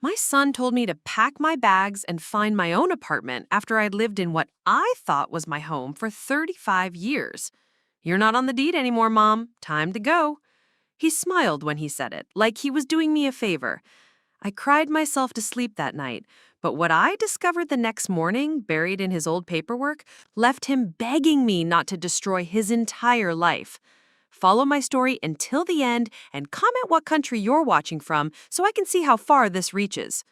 My son told me to pack my bags and find my own apartment after I'd lived in what I thought was my home for 35 years. You're not on the deed anymore, Mom. Time to go. He smiled when he said it, like he was doing me a favor. I cried myself to sleep that night, but what I discovered the next morning, buried in his old paperwork, left him begging me not to destroy his entire life. Follow my story until the end and comment what country you're watching from so I can see how far this reaches.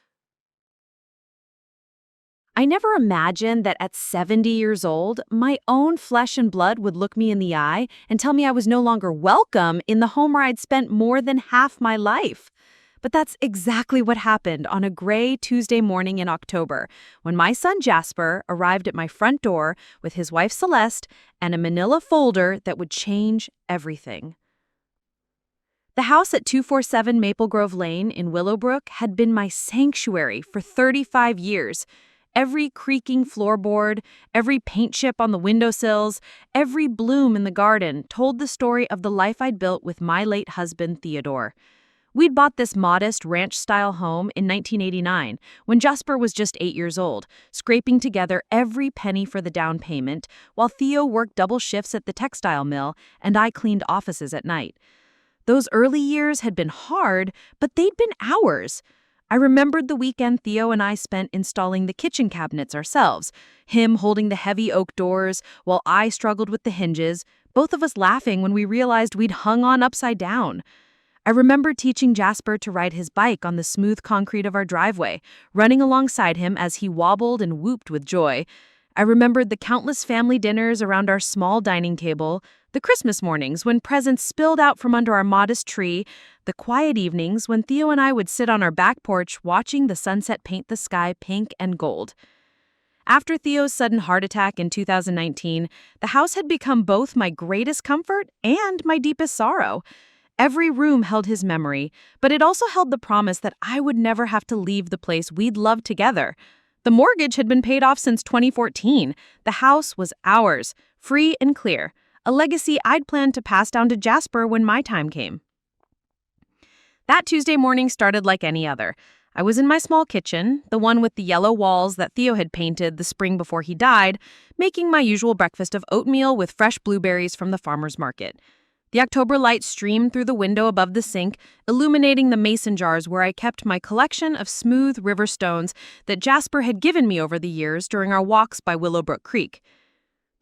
I never imagined that at 70 years old, my own flesh and blood would look me in the eye and tell me I was no longer welcome in the home where I'd spent more than half my life. But that's exactly what happened on a gray Tuesday morning in October, when my son Jasper arrived at my front door with his wife Celeste and a manila folder that would change everything. The house at 247 Maple Grove Lane in Willowbrook had been my sanctuary for 35 years. Every creaking floorboard, every paint chip on the windowsills, every bloom in the garden told the story of the life I'd built with my late husband, Theodore. We'd bought this modest ranch-style home in 1989 when Jasper was just 8 years old, scraping together every penny for the down payment while Theo worked double shifts at the textile mill and I cleaned offices at night. Those early years had been hard, but they'd been ours. I remembered the weekend Theo and I spent installing the kitchen cabinets ourselves, him holding the heavy oak doors while I struggled with the hinges, both of us laughing when we realized we'd hung on upside down. I remember teaching Jasper to ride his bike on the smooth concrete of our driveway, running alongside him as he wobbled and whooped with joy. I remembered the countless family dinners around our small dining table, the Christmas mornings when presents spilled out from under our modest tree, the quiet evenings when Theo and I would sit on our back porch watching the sunset paint the sky pink and gold. After Theo's sudden heart attack in 2019, the house had become both my greatest comfort and my deepest sorrow. Every room held his memory, but it also held the promise that I would never have to leave the place we'd loved together. The mortgage had been paid off since 2014. The house was ours, free and clear, a legacy I'd planned to pass down to Jasper when my time came. That Tuesday morning started like any other. I was in my small kitchen, the one with the yellow walls that Theo had painted the spring before he died, making my usual breakfast of oatmeal with fresh blueberries from the farmer's market. The October light streamed through the window above the sink, illuminating the mason jars where I kept my collection of smooth river stones that Jasper had given me over the years during our walks by Willowbrook Creek.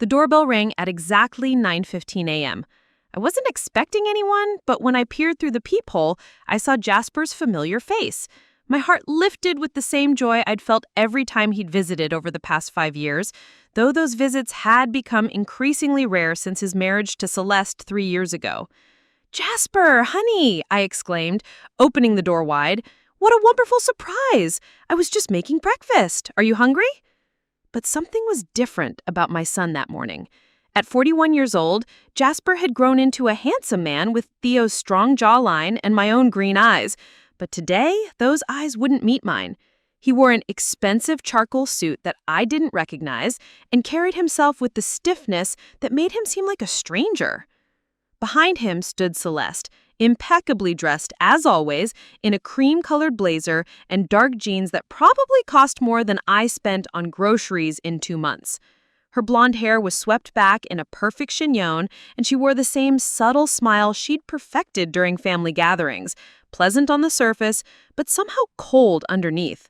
The doorbell rang at exactly 9:15 a.m. I wasn't expecting anyone, but when I peered through the peephole, I saw Jasper's familiar face. My heart lifted with the same joy I'd felt every time he'd visited over the past 5 years, though those visits had become increasingly rare since his marriage to Celeste 3 years ago. "Jasper, honey," I exclaimed, opening the door wide. "What a wonderful surprise! I was just making breakfast. Are you hungry?" But something was different about my son that morning. At 41 years old, Jasper had grown into a handsome man with Theo's strong jawline and my own green eyes. But today, those eyes wouldn't meet mine. He wore an expensive charcoal suit that I didn't recognize and carried himself with the stiffness that made him seem like a stranger. Behind him stood Celeste, impeccably dressed as always in a cream-colored blazer and dark jeans that probably cost more than I spent on groceries in 2 months. Her blonde hair was swept back in a perfect chignon, and she wore the same subtle smile she'd perfected during family gatherings, pleasant on the surface, but somehow cold underneath.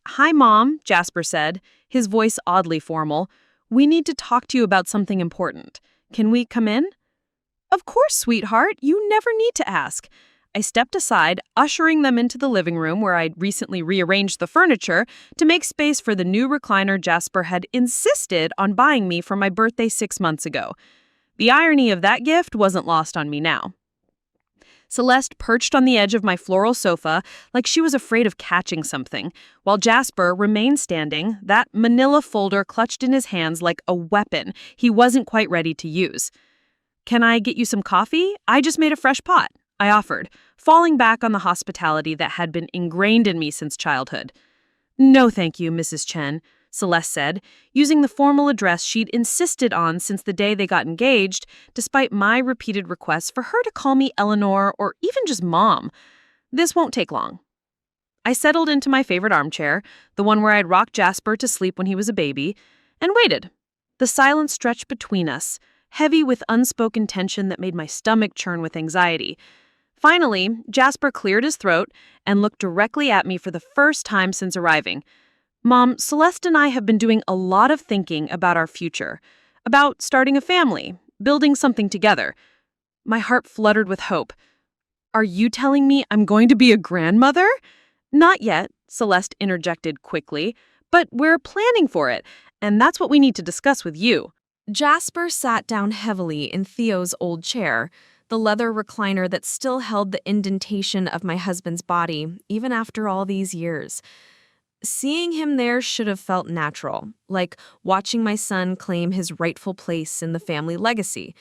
"Hi, Mom," Jasper said, his voice oddly formal. "We need to talk to you about something important. Can we come in?" "Of course, sweetheart. You never need to ask." I stepped aside, ushering them into the living room where I'd recently rearranged the furniture to make space for the new recliner Jasper had insisted on buying me for my birthday 6 months ago. The irony of that gift wasn't lost on me now. Celeste perched on the edge of my floral sofa like she was afraid of catching something, while Jasper remained standing, that manila folder clutched in his hands like a weapon he wasn't quite ready to use. "Can I get you some coffee? I just made a fresh pot," I offered, falling back on the hospitality that had been ingrained in me since childhood. "No, thank you, Mrs. Chen," Celeste said, using the formal address she'd insisted on since the day they got engaged, despite my repeated requests for her to call me Eleanor or even just Mom. "This won't take long." I settled into my favorite armchair, the one where I'd rock Jasper to sleep when he was a baby, and waited. The silence stretched between us, heavy with unspoken tension that made my stomach churn with anxiety. Finally, Jasper cleared his throat and looked directly at me for the first time since arriving. Mom, Celeste and I have been doing a lot of thinking about our future, about starting a family, building something together. My heart fluttered with hope. Are you telling me I'm going to be a grandmother? Not yet, Celeste interjected quickly, but we're planning for it, and that's what we need to discuss with you. Jasper sat down heavily in Theo's old chair, the leather recliner that still held the indentation of my husband's body, even after all these years. Seeing him there should have felt natural, like watching my son claim his rightful place in the family legacy.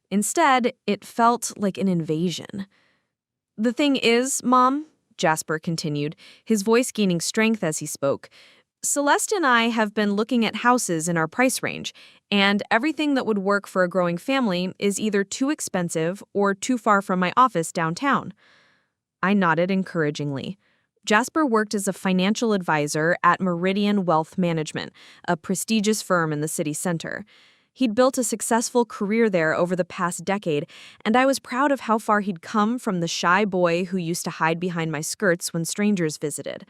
Instead, it felt like an invasion. The thing is, Mom, Jasper continued, his voice gaining strength as he spoke, Celeste and I have been looking at houses in our price range, and everything that would work for a growing family is either too expensive or too far from my office downtown. I nodded encouragingly. Jasper worked as a financial advisor at Meridian Wealth Management, a prestigious firm in the city center. He'd built a successful career there over the past decade, and I was proud of how far he'd come from the shy boy who used to hide behind my skirts when strangers visited.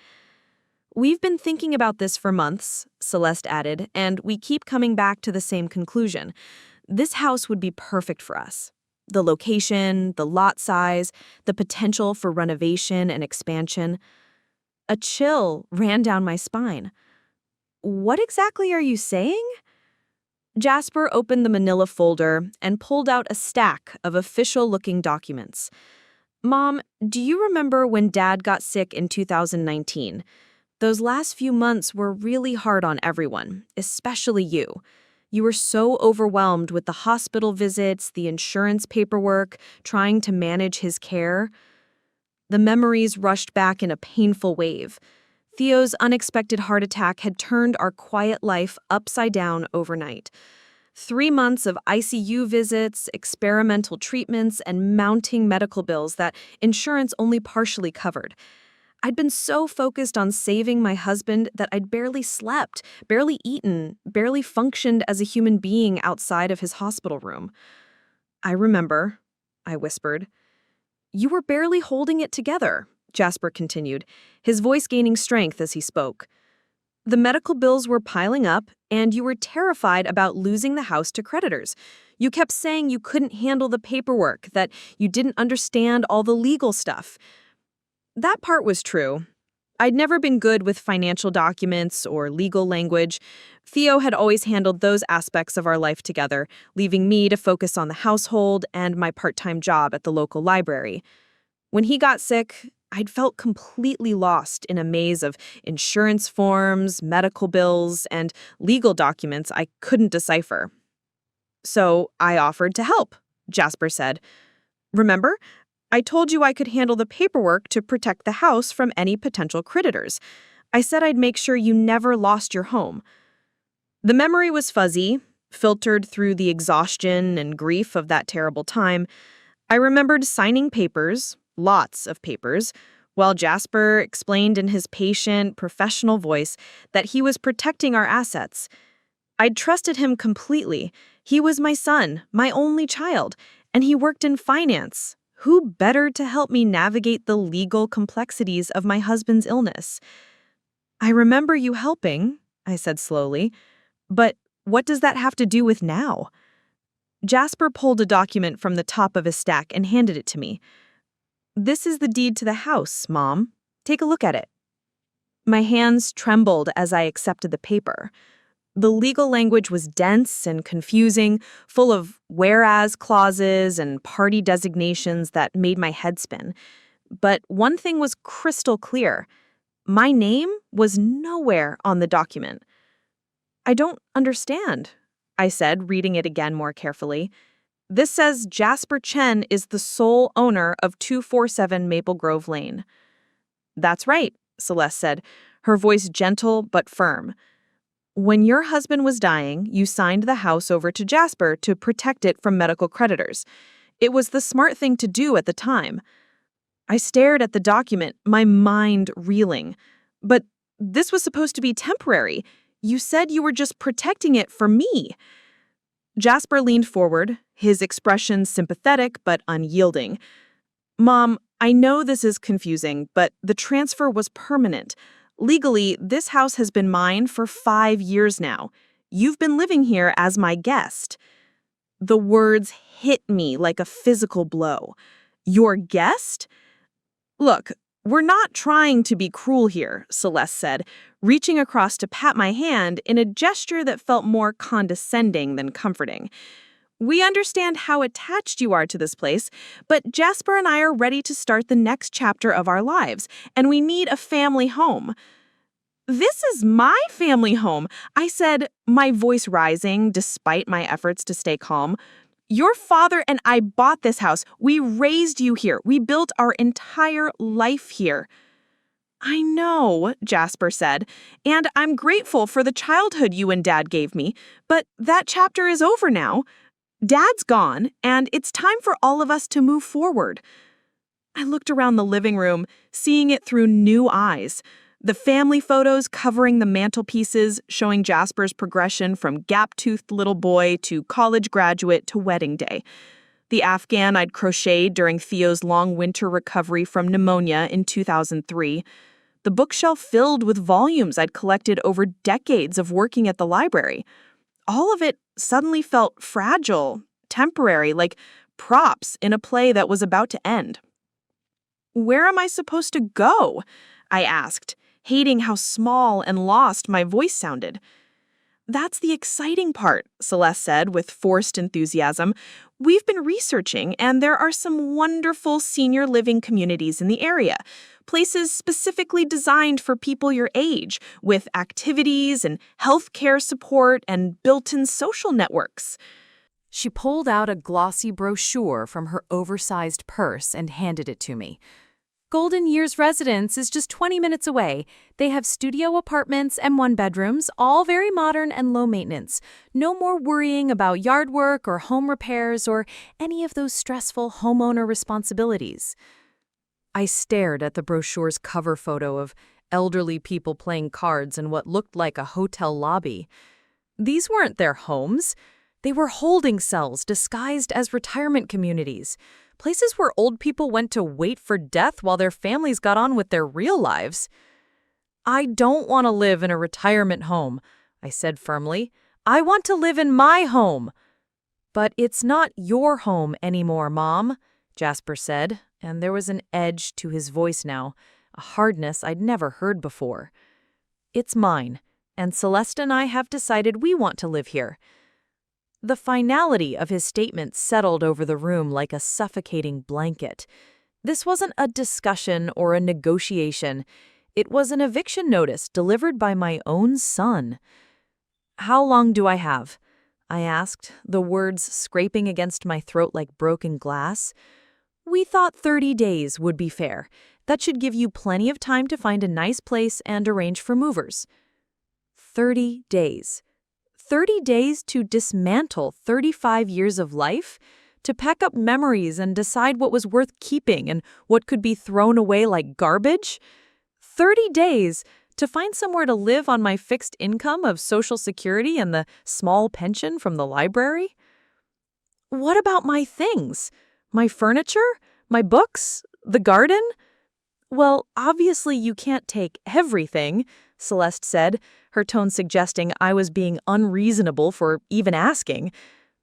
We've been thinking about this for months, Celeste added, and we keep coming back to the same conclusion. This house would be perfect for us. The location, the lot size, the potential for renovation and expansion. A chill ran down my spine. What exactly are you saying? Jasper opened the manila folder and pulled out a stack of official-looking documents. Mom, do you remember when Dad got sick in 2019? Those last few months were really hard on everyone, especially you. You were so overwhelmed with the hospital visits, the insurance paperwork, trying to manage his care. The memories rushed back in a painful wave. Theo's unexpected heart attack had turned our quiet life upside down overnight. 3 months of ICU visits, experimental treatments, and mounting medical bills that insurance only partially covered. I'd been so focused on saving my husband that I'd barely slept, barely eaten, barely functioned as a human being outside of his hospital room. I remember, I whispered. You were barely holding it together, Jasper continued, his voice gaining strength as he spoke. The medical bills were piling up, and you were terrified about losing the house to creditors. You kept saying you couldn't handle the paperwork, that you didn't understand all the legal stuff. That part was true. I'd never been good with financial documents or legal language. Theo had always handled those aspects of our life together, leaving me to focus on the household and my part-time job at the local library. When he got sick, I'd felt completely lost in a maze of insurance forms, medical bills, and legal documents I couldn't decipher. So I offered to help, Jasper said. Remember? I told you I could handle the paperwork to protect the house from any potential creditors. I said I'd make sure you never lost your home. The memory was fuzzy, filtered through the exhaustion and grief of that terrible time. I remembered signing papers, lots of papers, while Jasper explained in his patient, professional voice that he was protecting our assets. I'd trusted him completely. He was my son, my only child, and he worked in finance. Who better to help me navigate the legal complexities of my husband's illness? I remember you helping, I said slowly, but what does that have to do with now? Jasper pulled a document from the top of his stack and handed it to me. This is the deed to the house, Mom. Take a look at it. My hands trembled as I accepted the paper. The legal language was dense and confusing, full of whereas clauses and party designations that made my head spin. But one thing was crystal clear. My name was nowhere on the document. I don't understand, I said, reading it again more carefully. This says Jasper Chen is the sole owner of 247 Maple Grove Lane. That's right, Celeste said, her voice gentle but firm. When your husband was dying, you signed the house over to Jasper to protect it from medical creditors. It was the smart thing to do at the time. I stared at the document, my mind reeling. But this was supposed to be temporary. You said you were just protecting it for me. Jasper leaned forward, his expression sympathetic but unyielding. Mom, I know this is confusing, but the transfer was permanent. Legally, this house has been mine for 5 years now. You've been living here as my guest. The words hit me like a physical blow. Your guest? Look, we're not trying to be cruel here, Celeste said, reaching across to pat my hand in a gesture that felt more condescending than comforting. We understand how attached you are to this place, but Jasper and I are ready to start the next chapter of our lives, and we need a family home. This is my family home, I said, my voice rising despite my efforts to stay calm. Your father and I bought this house. We raised you here. We built our entire life here. I know, Jasper said, and I'm grateful for the childhood you and Dad gave me, but that chapter is over now. Dad's gone, and it's time for all of us to move forward. I looked around the living room, seeing it through new eyes. The family photos covering the mantelpieces, showing Jasper's progression from gap-toothed little boy to college graduate to wedding day. The Afghan I'd crocheted during Theo's long winter recovery from pneumonia in 2003. The bookshelf filled with volumes I'd collected over decades of working at the library. All of it suddenly felt fragile, temporary, like props in a play that was about to end. Where am I supposed to go? I asked, hating how small and lost my voice sounded. That's the exciting part, Celeste said with forced enthusiasm. We've been researching, and there are some wonderful senior living communities in the area, places specifically designed for people your age, with activities and healthcare support and built-in social networks. She pulled out a glossy brochure from her oversized purse and handed it to me. Golden Years Residence is just 20 minutes away. They have studio apartments and one-bedrooms, all very modern and low maintenance. No more worrying about yard work or home repairs or any of those stressful homeowner responsibilities. I stared at the brochure's cover photo of elderly people playing cards in what looked like a hotel lobby. These weren't their homes. They were holding cells disguised as retirement communities. Places where old people went to wait for death while their families got on with their real lives. I don't want to live in a retirement home, I said firmly. I want to live in my home. But it's not your home anymore, Mom, Jasper said, and there was an edge to his voice now, a hardness I'd never heard before. It's mine, and Celeste and I have decided we want to live here. The finality of his statement settled over the room like a suffocating blanket. This wasn't a discussion or a negotiation. It was an eviction notice delivered by my own son. How long do I have? I asked, the words scraping against my throat like broken glass. We thought 30 days would be fair. That should give you plenty of time to find a nice place and arrange for movers. 30 days. 30 days to dismantle 35 years of life? To pack up memories and decide what was worth keeping and what could be thrown away like garbage? 30 days to find somewhere to live on my fixed income of Social Security and the small pension from the library? What about my things? My furniture? My books? The garden? Well, obviously you can't take everything, Celeste said, her tone suggesting I was being unreasonable for even asking.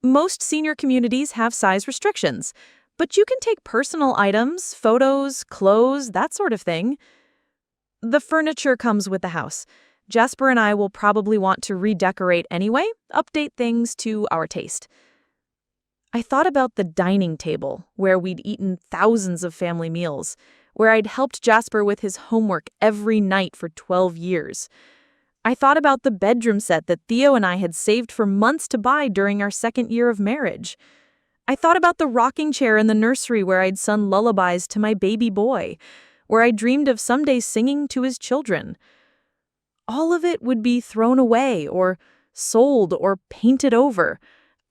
Most senior communities have size restrictions, but you can take personal items, photos, clothes, that sort of thing. The furniture comes with the house. Jasper and I will probably want to redecorate anyway, update things to our taste. I thought about the dining table, where we'd eaten thousands of family meals, where I'd helped Jasper with his homework every night for 12 years. I thought about the bedroom set that Theo and I had saved for months to buy during our second year of marriage. I thought about the rocking chair in the nursery where I'd sung lullabies to my baby boy, where I dreamed of someday singing to his children. All of it would be thrown away or sold or painted over,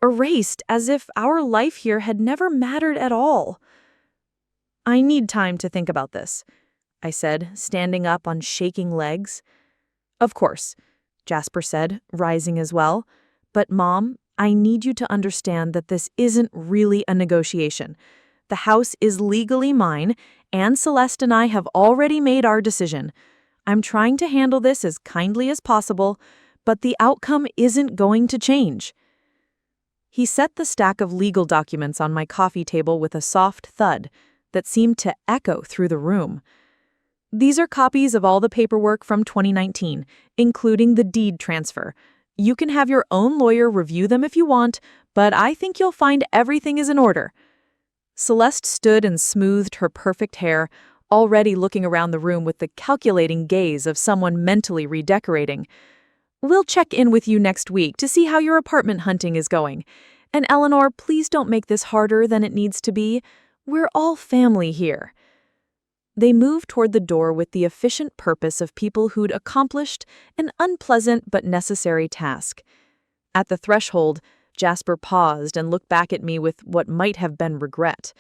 erased as if our life here had never mattered at all. I need time to think about this, I said, standing up on shaking legs. Of course, Jasper said, rising as well. But Mom, I need you to understand that this isn't really a negotiation. The house is legally mine, and Celeste and I have already made our decision. I'm trying to handle this as kindly as possible, but the outcome isn't going to change. He set the stack of legal documents on my coffee table with a soft thud that seemed to echo through the room. These are copies of all the paperwork from 2019, including the deed transfer. You can have your own lawyer review them if you want, but I think you'll find everything is in order. Celeste stood and smoothed her perfect hair, already looking around the room with the calculating gaze of someone mentally redecorating. We'll check in with you next week to see how your apartment hunting is going. And Eleanor, please don't make this harder than it needs to be. We're all family here. They moved toward the door with the efficient purpose of people who'd accomplished an unpleasant but necessary task. At the threshold, Jasper paused and looked back at me with what might have been regret.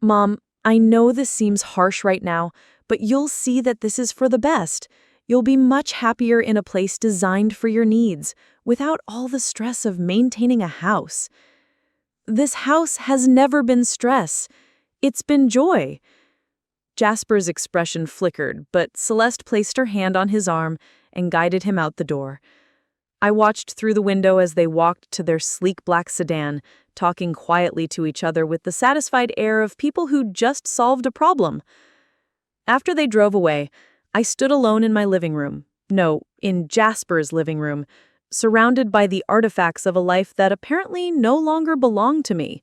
Mom, I know this seems harsh right now, but you'll see that this is for the best. You'll be much happier in a place designed for your needs, without all the stress of maintaining a house. This house has never been stress. It's been joy. Jasper's expression flickered, but Celeste placed her hand on his arm and guided him out the door. I watched through the window as they walked to their sleek black sedan, talking quietly to each other with the satisfied air of people who'd just solved a problem. After they drove away, I stood alone in my living room. No, in Jasper's living room, surrounded by the artifacts of a life that apparently no longer belonged to me.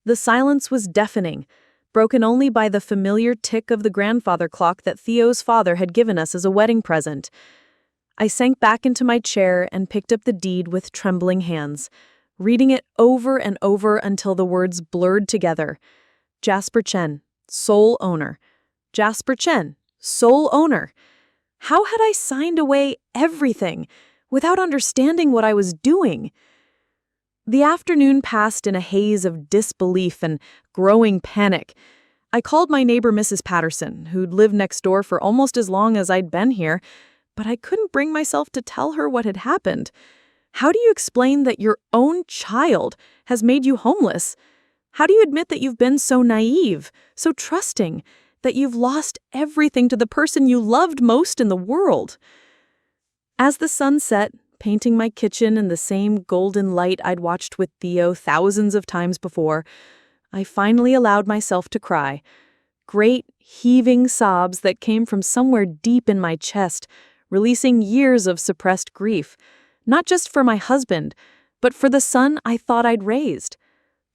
The silence was deafening, broken only by the familiar tick of the grandfather clock that Theo's father had given us as a wedding present. I sank back into my chair and picked up the deed with trembling hands, reading it over and over until the words blurred together. Jasper Chen, sole owner. Jasper Chen, sole owner. How had I signed away everything without understanding what I was doing? The afternoon passed in a haze of disbelief and growing panic. I called my neighbor Mrs. Patterson, who'd lived next door for almost as long as I'd been here, but I couldn't bring myself to tell her what had happened. How do you explain that your own child has made you homeless? How do you admit that you've been so naive, so trusting, that you've lost everything to the person you loved most in the world? As the sun set, painting my kitchen in the same golden light I'd watched with Theo thousands of times before, I finally allowed myself to cry. Great, heaving sobs that came from somewhere deep in my chest, releasing years of suppressed grief, not just for my husband, but for the son I thought I'd raised,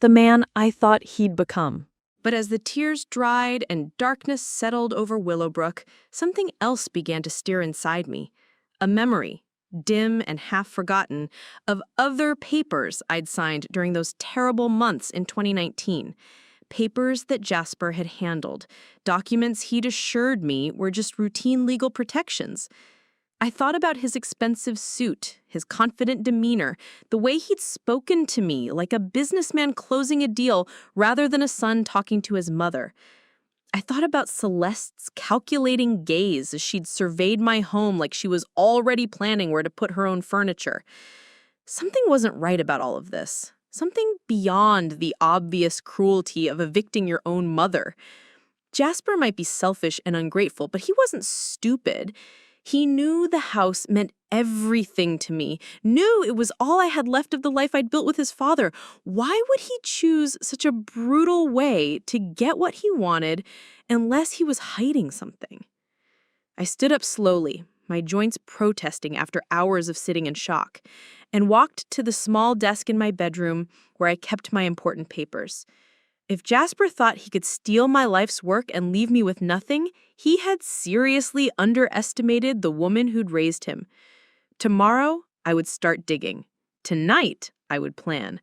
the man I thought he'd become. But as the tears dried and darkness settled over Willowbrook, something else began to stir inside me, a memory, dim and half-forgotten, of other papers I'd signed during those terrible months in 2019. Papers that Jasper had handled, documents he'd assured me were just routine legal protections. I thought about his expensive suit, his confident demeanor, the way he'd spoken to me like a businessman closing a deal rather than a son talking to his mother. I thought about Celeste's calculating gaze as she'd surveyed my home like she was already planning where to put her own furniture. Something wasn't right about all of this. Something beyond the obvious cruelty of evicting your own mother. Jasper might be selfish and ungrateful, but he wasn't stupid. He knew the house meant everything to me, knew it was all I had left of the life I'd built with his father. Why would he choose such a brutal way to get what he wanted unless he was hiding something? I stood up slowly, my joints protesting after hours of sitting in shock, and walked to the small desk in my bedroom where I kept my important papers. If Jasper thought he could steal my life's work and leave me with nothing, he had seriously underestimated the woman who'd raised him. Tomorrow, I would start digging. Tonight, I would plan.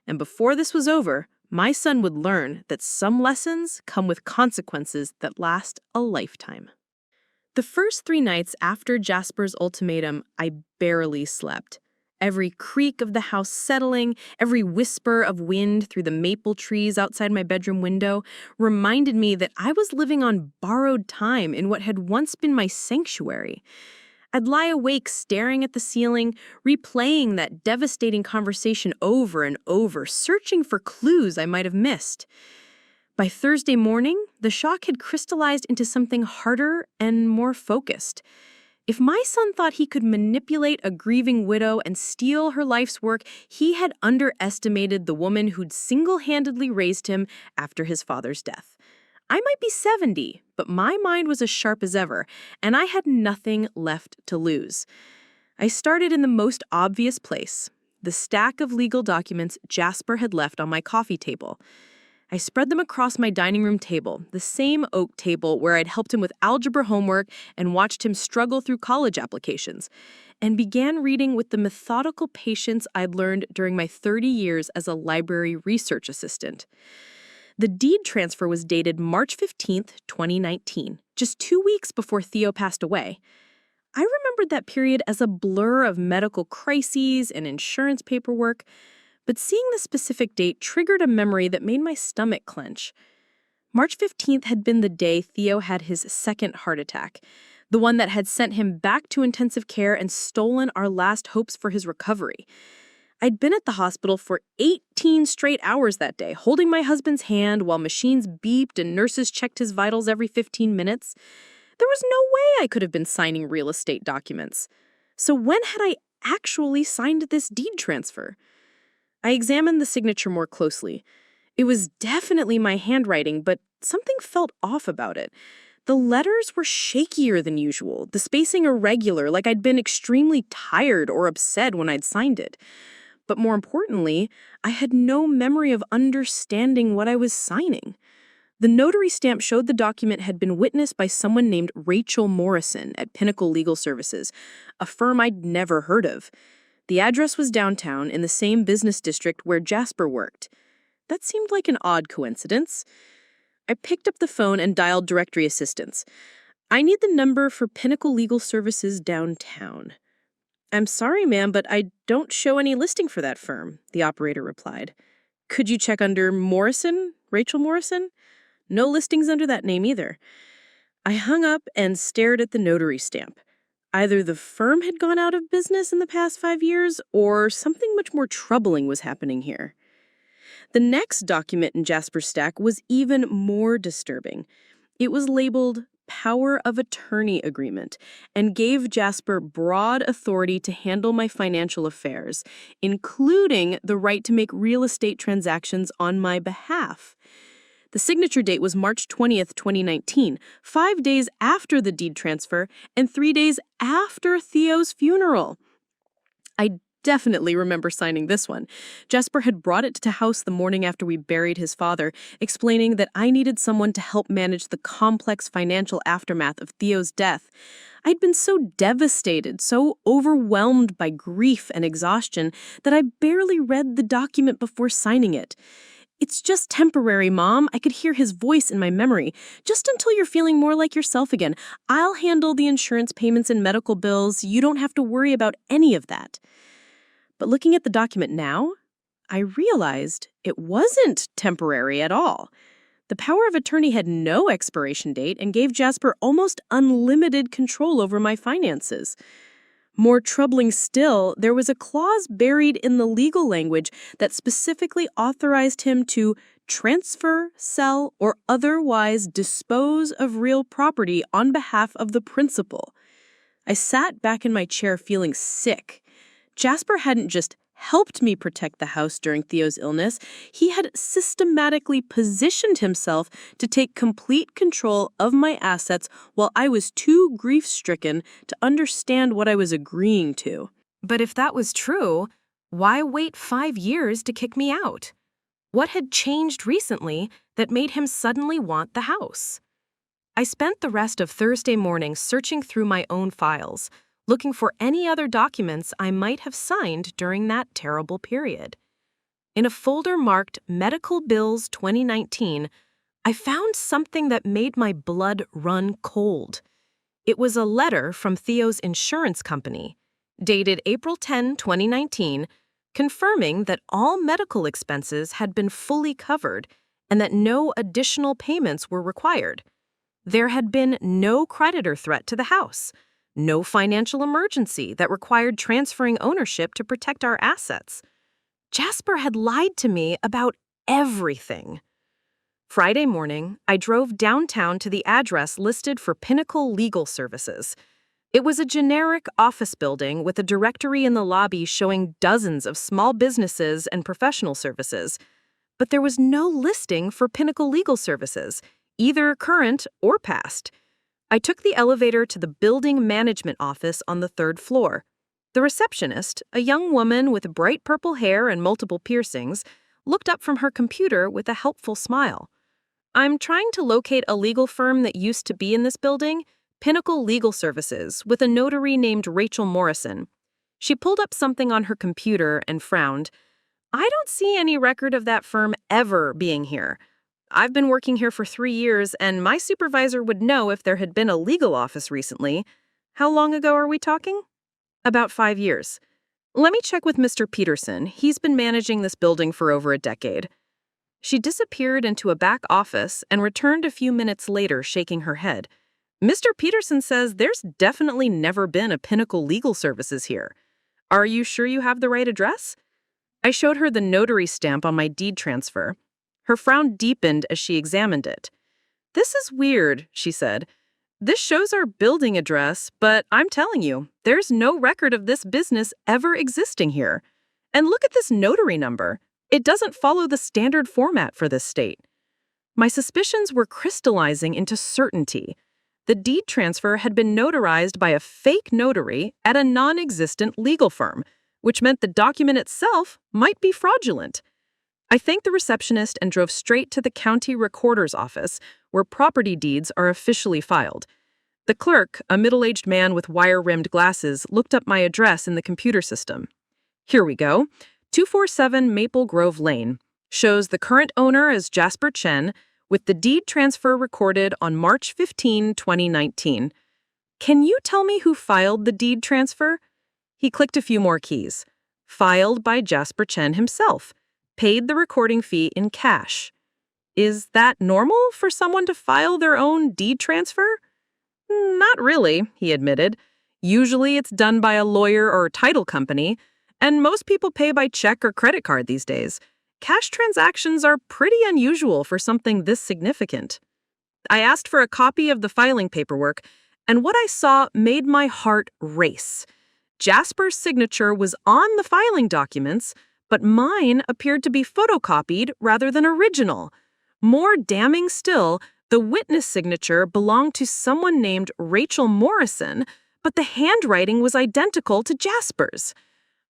And before this was over, my son would learn that some lessons come with consequences that last a lifetime. The first 3 nights after Jasper's ultimatum, I barely slept. Every creak of the house settling, every whisper of wind through the maple trees outside my bedroom window reminded me that I was living on borrowed time in what had once been my sanctuary. I'd lie awake staring at the ceiling, replaying that devastating conversation over and over, searching for clues I might have missed. By Thursday morning, the shock had crystallized into something harder and more focused. If my son thought he could manipulate a grieving widow and steal her life's work, he had underestimated the woman who'd single-handedly raised him after his father's death. I might be 70, but my mind was as sharp as ever, and I had nothing left to lose. I started in the most obvious place, the stack of legal documents Jasper had left on my coffee table. I spread them across my dining room table, the same oak table where I'd helped him with algebra homework and watched him struggle through college applications, and began reading with the methodical patience I'd learned during my 30 years as a library research assistant. The deed transfer was dated March 15th, 2019, just 2 weeks before Theo passed away. I remembered that period as a blur of medical crises and insurance paperwork, but seeing the specific date triggered a memory that made my stomach clench. March 15th had been the day Theo had his second heart attack, the one that had sent him back to intensive care and stolen our last hopes for his recovery. I'd been at the hospital for 18 straight hours that day, holding my husband's hand while machines beeped and nurses checked his vitals every 15 minutes. There was no way I could have been signing real estate documents. So when had I actually signed this deed transfer? I examined the signature more closely. It was definitely my handwriting, but something felt off about it. The letters were shakier than usual, the spacing irregular, like I'd been extremely tired or upset when I'd signed it. But more importantly, I had no memory of understanding what I was signing. The notary stamp showed the document had been witnessed by someone named Rachel Morrison at Pinnacle Legal Services, a firm I'd never heard of. The address was downtown in the same business district where Jasper worked. That seemed like an odd coincidence. I picked up the phone and dialed directory assistance. I need the number for Pinnacle Legal Services downtown. I'm sorry, ma'am, but I don't show any listing for that firm, the operator replied. Could you check under Morrison, Rachel Morrison? No listings under that name either. I hung up and stared at the notary stamp. Either the firm had gone out of business in the past 5 years, or something much more troubling was happening here. The next document in Jasper's stack was even more disturbing. It was labeled Power of Attorney Agreement and gave Jasper broad authority to handle my financial affairs, including the right to make real estate transactions on my behalf. The signature date was March 20th, 2019, 5 days after the deed transfer and 3 days after Theo's funeral. I definitely remember signing this one. Jasper had brought it to house the morning after we buried his father, explaining that I needed someone to help manage the complex financial aftermath of Theo's death. I'd been so devastated, so overwhelmed by grief and exhaustion that I barely read the document before signing it. It's just temporary, Mom. I could hear his voice in my memory. Just until you're feeling more like yourself again. I'll handle the insurance payments and medical bills. You don't have to worry about any of that. But looking at the document now, I realized it wasn't temporary at all. The power of attorney had no expiration date and gave Jasper almost unlimited control over my finances. More troubling still, there was a clause buried in the legal language that specifically authorized him to transfer, sell, or otherwise dispose of real property on behalf of the principal. I sat back in my chair feeling sick. Jasper hadn't just helped me protect the house during Theo's illness, he had systematically positioned himself to take complete control of my assets while I was too grief-stricken to understand what I was agreeing to. But if that was true, why wait 5 years to kick me out? What had changed recently that made him suddenly want the house? I spent the rest of Thursday morning searching through my own files, looking for any other documents I might have signed during that terrible period. In a folder marked Medical Bills 2019, I found something that made my blood run cold. It was a letter from Theo's insurance company. dated April 10, 2019, confirming that all medical expenses had been fully covered and that no additional payments were required. There had been no creditor threat to the house, no financial emergency that required transferring ownership to protect our assets. Jasper had lied to me about everything. Friday morning, I drove downtown to the address listed for Pinnacle Legal Services. It was a generic office building with a directory in the lobby showing dozens of small businesses and professional services. But there was no listing for Pinnacle Legal Services, either current or past. I took the elevator to the building management office on the third floor. The receptionist, a young woman with bright purple hair and multiple piercings, looked up from her computer with a helpful smile. "I'm trying to locate a legal firm that used to be in this building, Pinnacle Legal Services, with a notary named Rachel Morrison." She pulled up something on her computer and frowned. "I don't see any record of that firm ever being here. I've been working here for 3 years, and my supervisor would know if there had been a legal office recently. How long ago are we talking?" "About 5 years. Let me check with Mr. Peterson. He's been managing this building for over a decade." She disappeared into a back office and returned a few minutes later shaking her head. "Mr. Peterson says there's definitely never been a Pinnacle Legal Services here. Are you sure you have the right address?" I showed her the notary stamp on my deed transfer. Her frown deepened as she examined it. "This is weird," she said. "This shows our building address, but I'm telling you, there's no record of this business ever existing here. And look at this notary number. It doesn't follow the standard format for this state." My suspicions were crystallizing into certainty. The deed transfer had been notarized by a fake notary at a non-existent legal firm, which meant the document itself might be fraudulent. I thanked the receptionist and drove straight to the county recorder's office, where property deeds are officially filed. The clerk, a middle-aged man with wire-rimmed glasses, looked up my address in the computer system. "Here we go. 247 Maple Grove Lane. Shows the current owner as Jasper Chen, with the deed transfer recorded on March 15, 2019. Can you tell me who filed the deed transfer?" He clicked a few more keys. "Filed by Jasper Chen himself. Paid the recording fee in cash." Is that normal for someone to file their own deed transfer? "Not really," he admitted. "Usually it's done by a lawyer or title company, and most people pay by check or credit card these days. Cash transactions are pretty unusual for something this significant." I asked for a copy of the filing paperwork, and what I saw made my heart race. Jasper's signature was on the filing documents, but mine appeared to be photocopied rather than original. More damning still, the witness signature belonged to someone named Rachel Morrison, but the handwriting was identical to Jasper's.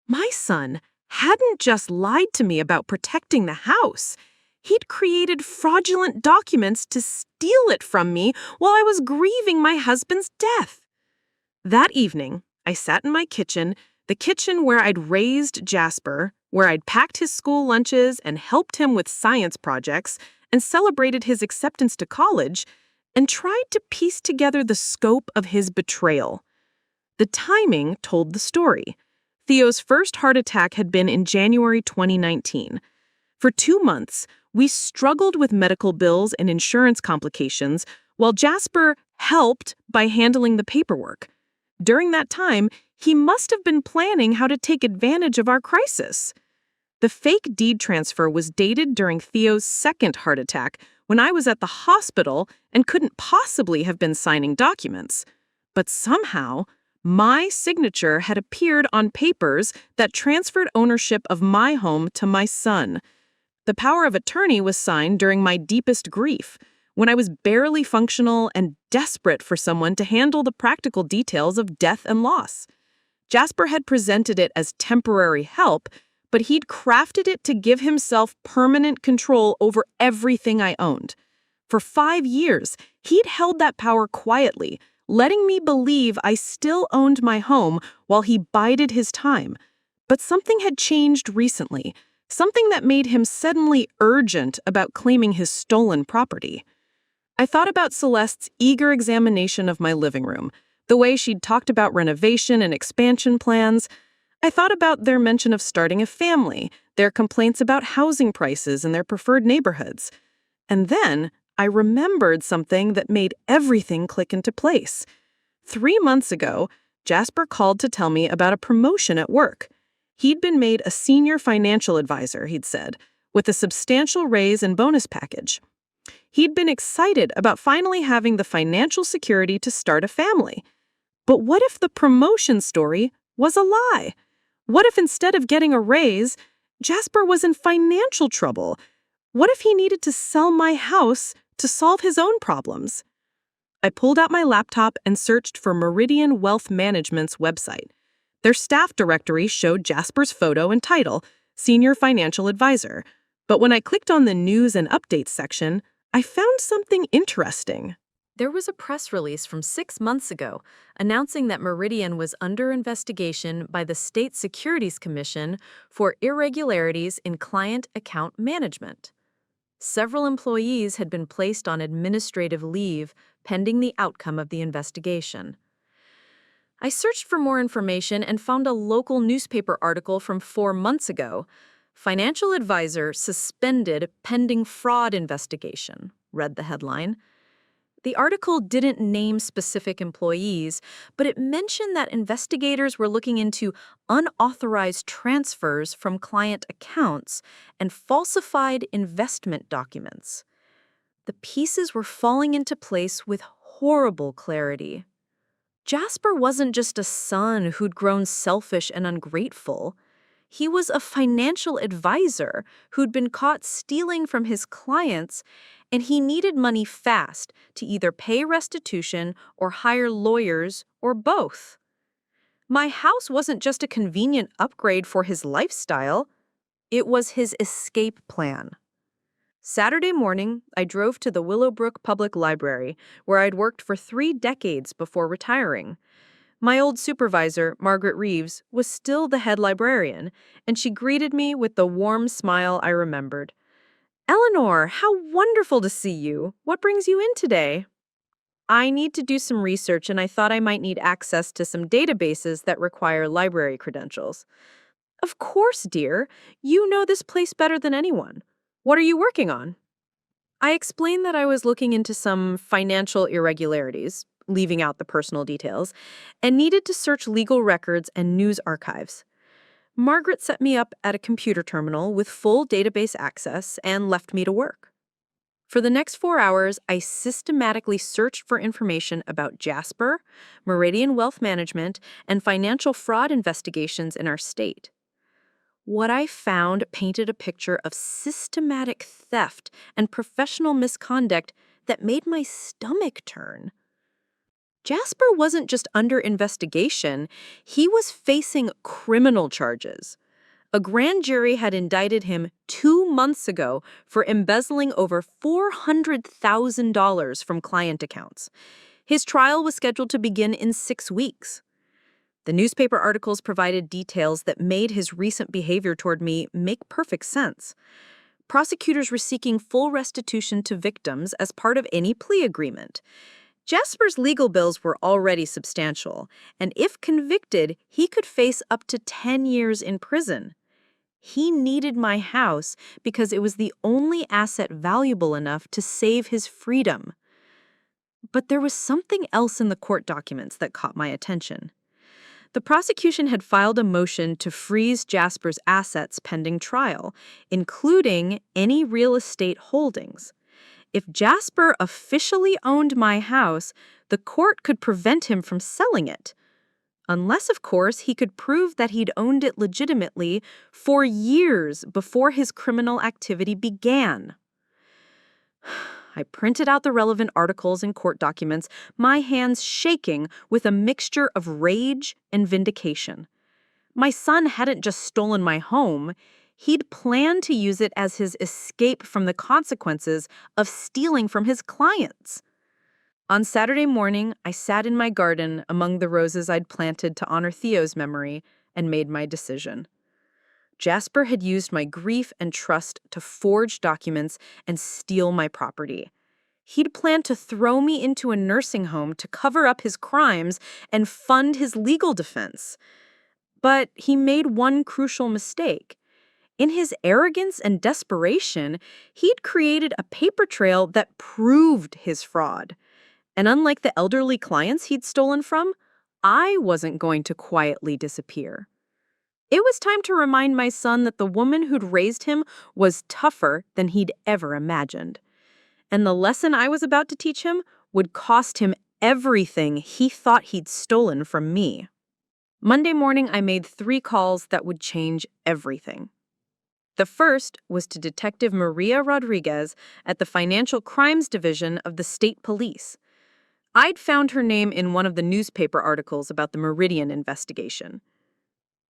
My son hadn't just lied to me about protecting the house. He'd created fraudulent documents to steal it from me while I was grieving my husband's death. That evening, I sat in my kitchen, the kitchen where I'd raised Jasper, where I'd packed his school lunches and helped him with science projects and celebrated his acceptance to college, and tried to piece together the scope of his betrayal. The timing told the story. Theo's first heart attack had been in January 2019. For 2 months, we struggled with medical bills and insurance complications while Jasper helped by handling the paperwork. During that time, he must have been planning how to take advantage of our crisis. The fake deed transfer was dated during Theo's second heart attack when I was at the hospital and couldn't possibly have been signing documents. But somehow, my signature had appeared on papers that transferred ownership of my home to my son. The power of attorney was signed during my deepest grief, when I was barely functional and desperate for someone to handle the practical details of death and loss. Jasper had presented it as temporary help, but he'd crafted it to give himself permanent control over everything I owned. For 5 years, he'd held that power quietly, letting me believe I still owned my home while he bided his time. But something had changed recently, something that made him suddenly urgent about claiming his stolen property. I thought about Celeste's eager examination of my living room, The way she'd talked about renovation and expansion plans, I thought about their mention of starting a family, their complaints about housing prices and their preferred neighborhoods. And then I remembered something that made everything click into place. 3 months ago, Jasper called to tell me about a promotion at work. He'd been made a senior financial advisor, he'd said, with a substantial raise and bonus package. He'd been excited about finally having the financial security to start a family. But what if the promotion story was a lie? What if instead of getting a raise, Jasper was in financial trouble? What if he needed to sell my house to solve his own problems? I pulled out my laptop and searched for Meridian Wealth Management's website. Their staff directory showed Jasper's photo and title, Senior Financial Advisor. But when I clicked on the News and Updates section, I found something interesting. There was a press release from 6 months ago announcing that Meridian was under investigation by the State Securities Commission for irregularities in client account management. Several employees had been placed on administrative leave pending the outcome of the investigation. I searched for more information and found a local newspaper article from 4 months ago. Financial advisor suspended pending fraud investigation, read the headline. The article didn't name specific employees, but it mentioned that investigators were looking into unauthorized transfers from client accounts and falsified investment documents. The pieces were falling into place with horrible clarity. Jasper wasn't just a son who'd grown selfish and ungrateful. He was a financial advisor who'd been caught stealing from his clients, and he needed money fast to either pay restitution or hire lawyers or both. My house wasn't just a convenient upgrade for his lifestyle, it was his escape plan. Saturday morning, I drove to the Willowbrook Public Library, where I'd worked for 3 decades before retiring. My old supervisor, Margaret Reeves, was still the head librarian, and she greeted me with the warm smile I remembered. "Eleanor, how wonderful to see you. What brings you in today?" "I need to do some research, and I thought I might need access to some databases that require library credentials." "Of course, dear. You know this place better than anyone. What are you working on?" I explained that I was looking into some financial irregularities, leaving out the personal details, and needed to search legal records and news archives. Margaret set me up at a computer terminal with full database access and left me to work. For the next 4 hours, I systematically searched for information about Jasper, Meridian Wealth Management, and financial fraud investigations in our state. What I found painted a picture of systematic theft and professional misconduct that made my stomach turn. Jasper wasn't just under investigation, he was facing criminal charges. A grand jury had indicted him 2 months ago for embezzling over $400,000 from client accounts. His trial was scheduled to begin in 6 weeks. The newspaper articles provided details that made his recent behavior toward me make perfect sense. Prosecutors were seeking full restitution to victims as part of any plea agreement. Jasper's legal bills were already substantial, and if convicted, he could face up to 10 years in prison. He needed my house because it was the only asset valuable enough to save his freedom. But there was something else in the court documents that caught my attention. The prosecution had filed a motion to freeze Jasper's assets pending trial, including any real estate holdings. If Jasper officially owned my house, the court could prevent him from selling it. Unless, of course, he could prove that he'd owned it legitimately for years before his criminal activity began. I printed out the relevant articles and court documents, my hands shaking with a mixture of rage and vindication. My son hadn't just stolen my home. He'd planned to use it as his escape from the consequences of stealing from his clients. On Saturday morning, I sat in my garden among the roses I'd planted to honor Theo's memory and made my decision. Jasper had used my grief and trust to forge documents and steal my property. He'd planned to throw me into a nursing home to cover up his crimes and fund his legal defense. But he made one crucial mistake. In his arrogance and desperation, he'd created a paper trail that proved his fraud. And unlike the elderly clients he'd stolen from, I wasn't going to quietly disappear. It was time to remind my son that the woman who'd raised him was tougher than he'd ever imagined. And the lesson I was about to teach him would cost him everything he thought he'd stolen from me. Monday morning, I made 3 calls that would change everything. The first was to Detective Maria Rodriguez at the Financial Crimes Division of the State Police. I'd found her name in one of the newspaper articles about the Meridian investigation.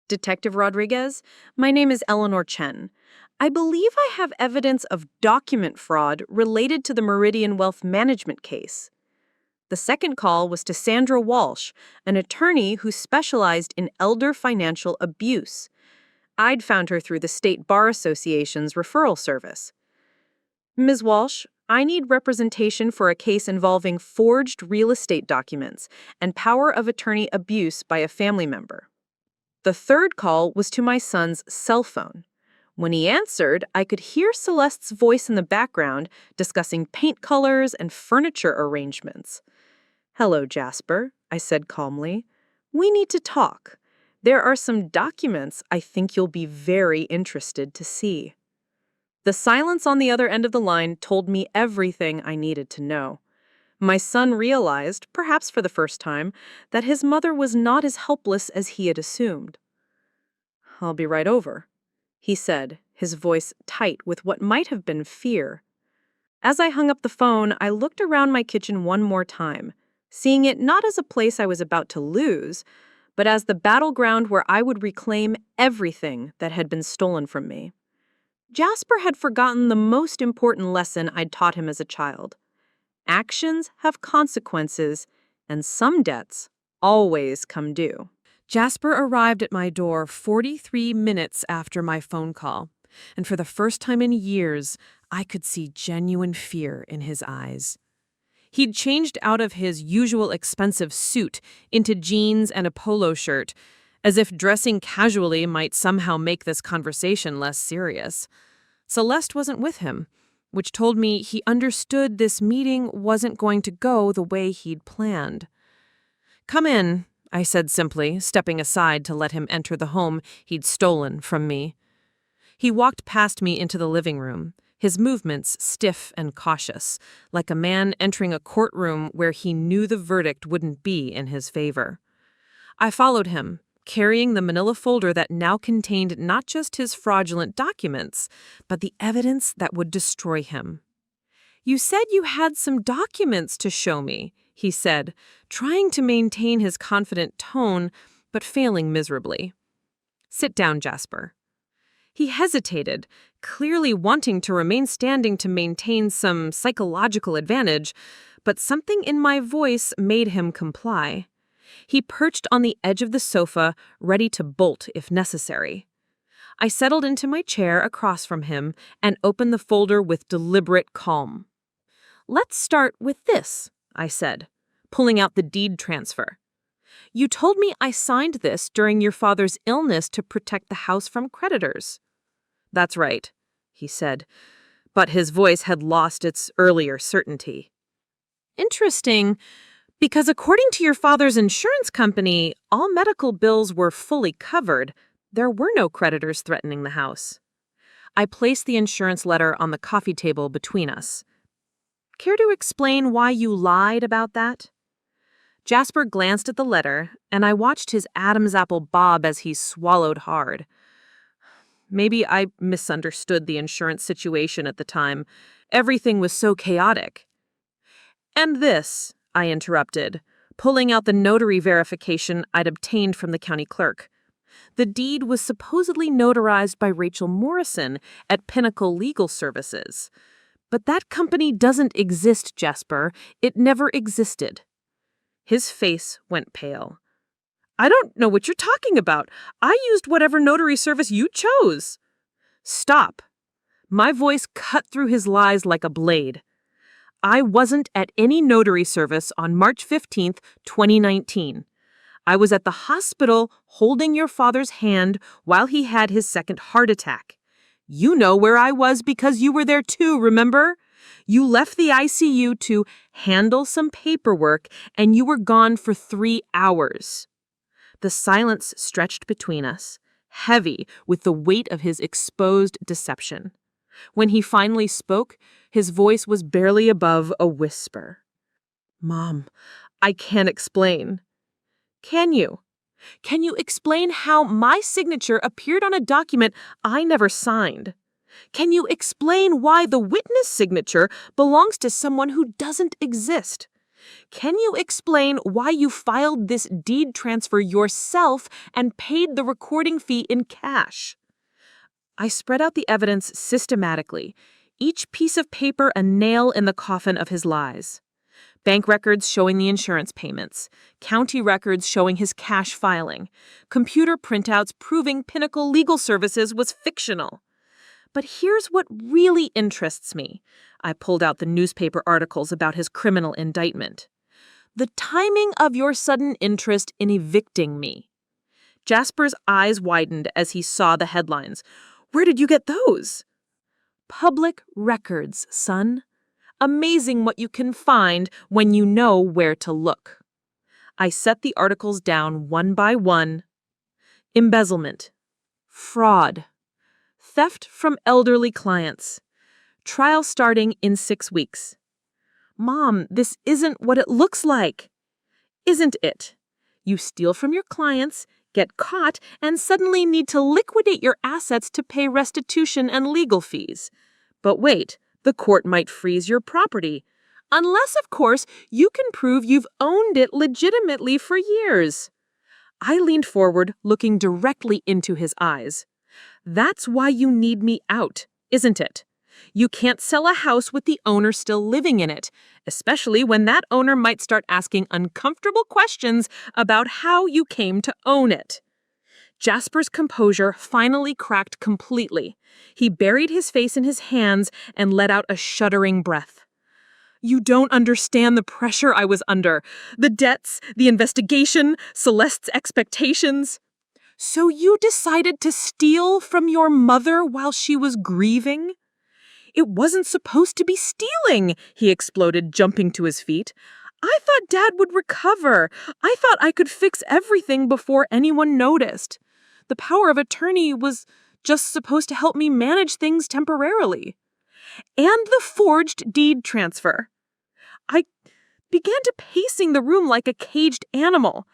Detective Rodriguez, my name is Eleanor Chen. I believe I have evidence of document fraud related to the Meridian Wealth Management case. The second call was to Sandra Walsh, an attorney who specialized in elder financial abuse. I'd found her through the State Bar Association's referral service. Ms. Walsh, I need representation for a case involving forged real estate documents and power of attorney abuse by a family member. The third call was to my son's cell phone. When he answered, I could hear Celeste's voice in the background discussing paint colors and furniture arrangements. "Hello, Jasper," I said calmly. "We need to talk. There are some documents I think you'll be very interested to see." The silence on the other end of the line told me everything I needed to know. My son realized, perhaps for the first time, that his mother was not as helpless as he had assumed. "I'll be right over," he said, his voice tight with what might have been fear. As I hung up the phone, I looked around my kitchen one more time, seeing it not as a place I was about to lose, but as the battleground where I would reclaim everything that had been stolen from me. Jasper had forgotten the most important lesson I'd taught him as a child. Actions have consequences, and some debts always come due. Jasper arrived at my door 43 minutes after my phone call, and for the first time in years, I could see genuine fear in his eyes. He'd changed out of his usual expensive suit into jeans and a polo shirt, as if dressing casually might somehow make this conversation less serious. Celeste wasn't with him, which told me he understood this meeting wasn't going to go the way he'd planned. "Come in," I said simply, stepping aside to let him enter the home he'd stolen from me. He walked past me into the living room, his movements stiff and cautious, like a man entering a courtroom where he knew the verdict wouldn't be in his favor. I followed him, carrying the manila folder that now contained not just his fraudulent documents, but the evidence that would destroy him. "You said you had some documents to show me," he said, trying to maintain his confident tone, but failing miserably. "Sit down, Jasper." He hesitated, clearly wanting to remain standing to maintain some psychological advantage, but something in my voice made him comply. He perched on the edge of the sofa, ready to bolt if necessary. I settled into my chair across from him and opened the folder with deliberate calm. "Let's start with this," I said, pulling out the deed transfer. "You told me I signed this during your father's illness to protect the house from creditors." "That's right," he said, but his voice had lost its earlier certainty. "Interesting, because according to your father's insurance company, all medical bills were fully covered. There were no creditors threatening the house." I placed the insurance letter on the coffee table between us. "Care to explain why you lied about that?" Jasper glanced at the letter, and I watched his Adam's apple bob as he swallowed hard. "Maybe I misunderstood the insurance situation at the time. Everything was so chaotic." "And this," I interrupted, pulling out the notary verification I'd obtained from the county clerk. The deed was supposedly notarized by Rachel Morrison at Pinnacle Legal Services. But that company doesn't exist, Jasper. It never existed. His face went pale. "I don't know what you're talking about. I used whatever notary service you chose." "Stop." My voice cut through his lies like a blade. I wasn't at any notary service on March 15th, 2019. I was at the hospital holding your father's hand while he had his second heart attack. You know where I was because you were there too, remember? You left the ICU to handle some paperwork and you were gone for 3 hours. The silence stretched between us, heavy with the weight of his exposed deception. When he finally spoke, his voice was barely above a whisper. Mom, I can't explain. Can you? Can you explain how my signature appeared on a document I never signed? Can you explain why the witness signature belongs to someone who doesn't exist? Can you explain why you filed this deed transfer yourself and paid the recording fee in cash? I spread out the evidence systematically, each piece of paper a nail in the coffin of his lies. Bank records showing the insurance payments, county records showing his cash filing, computer printouts proving Pinnacle Legal Services was fictional. But here's what really interests me. I pulled out the newspaper articles about his criminal indictment. The timing of your sudden interest in evicting me. Jasper's eyes widened as he saw the headlines. Where did you get those? Public records, son. Amazing what you can find when you know where to look. I set the articles down one by one. Embezzlement. Fraud. Theft from elderly clients. Trial starting in 6 weeks. Mom, this isn't what it looks like. Isn't it? You steal from your clients, get caught, and suddenly need to liquidate your assets to pay restitution and legal fees. But wait, the court might freeze your property. Unless, of course, you can prove you've owned it legitimately for years. I leaned forward, looking directly into his eyes. That's why you need me out, isn't it? You can't sell a house with the owner still living in it, especially when that owner might start asking uncomfortable questions about how you came to own it. Jasper's composure finally cracked completely. He buried his face in his hands and let out a shuddering breath. You don't understand the pressure I was under. The debts, the investigation, Celeste's expectations. So you decided to steal from your mother while she was grieving? It wasn't supposed to be stealing, he exploded, jumping to his feet. I thought Dad would recover. I thought I could fix everything before anyone noticed. The power of attorney was just supposed to help me manage things temporarily. And the forged deed transfer. I began to pacing the room like a caged animal.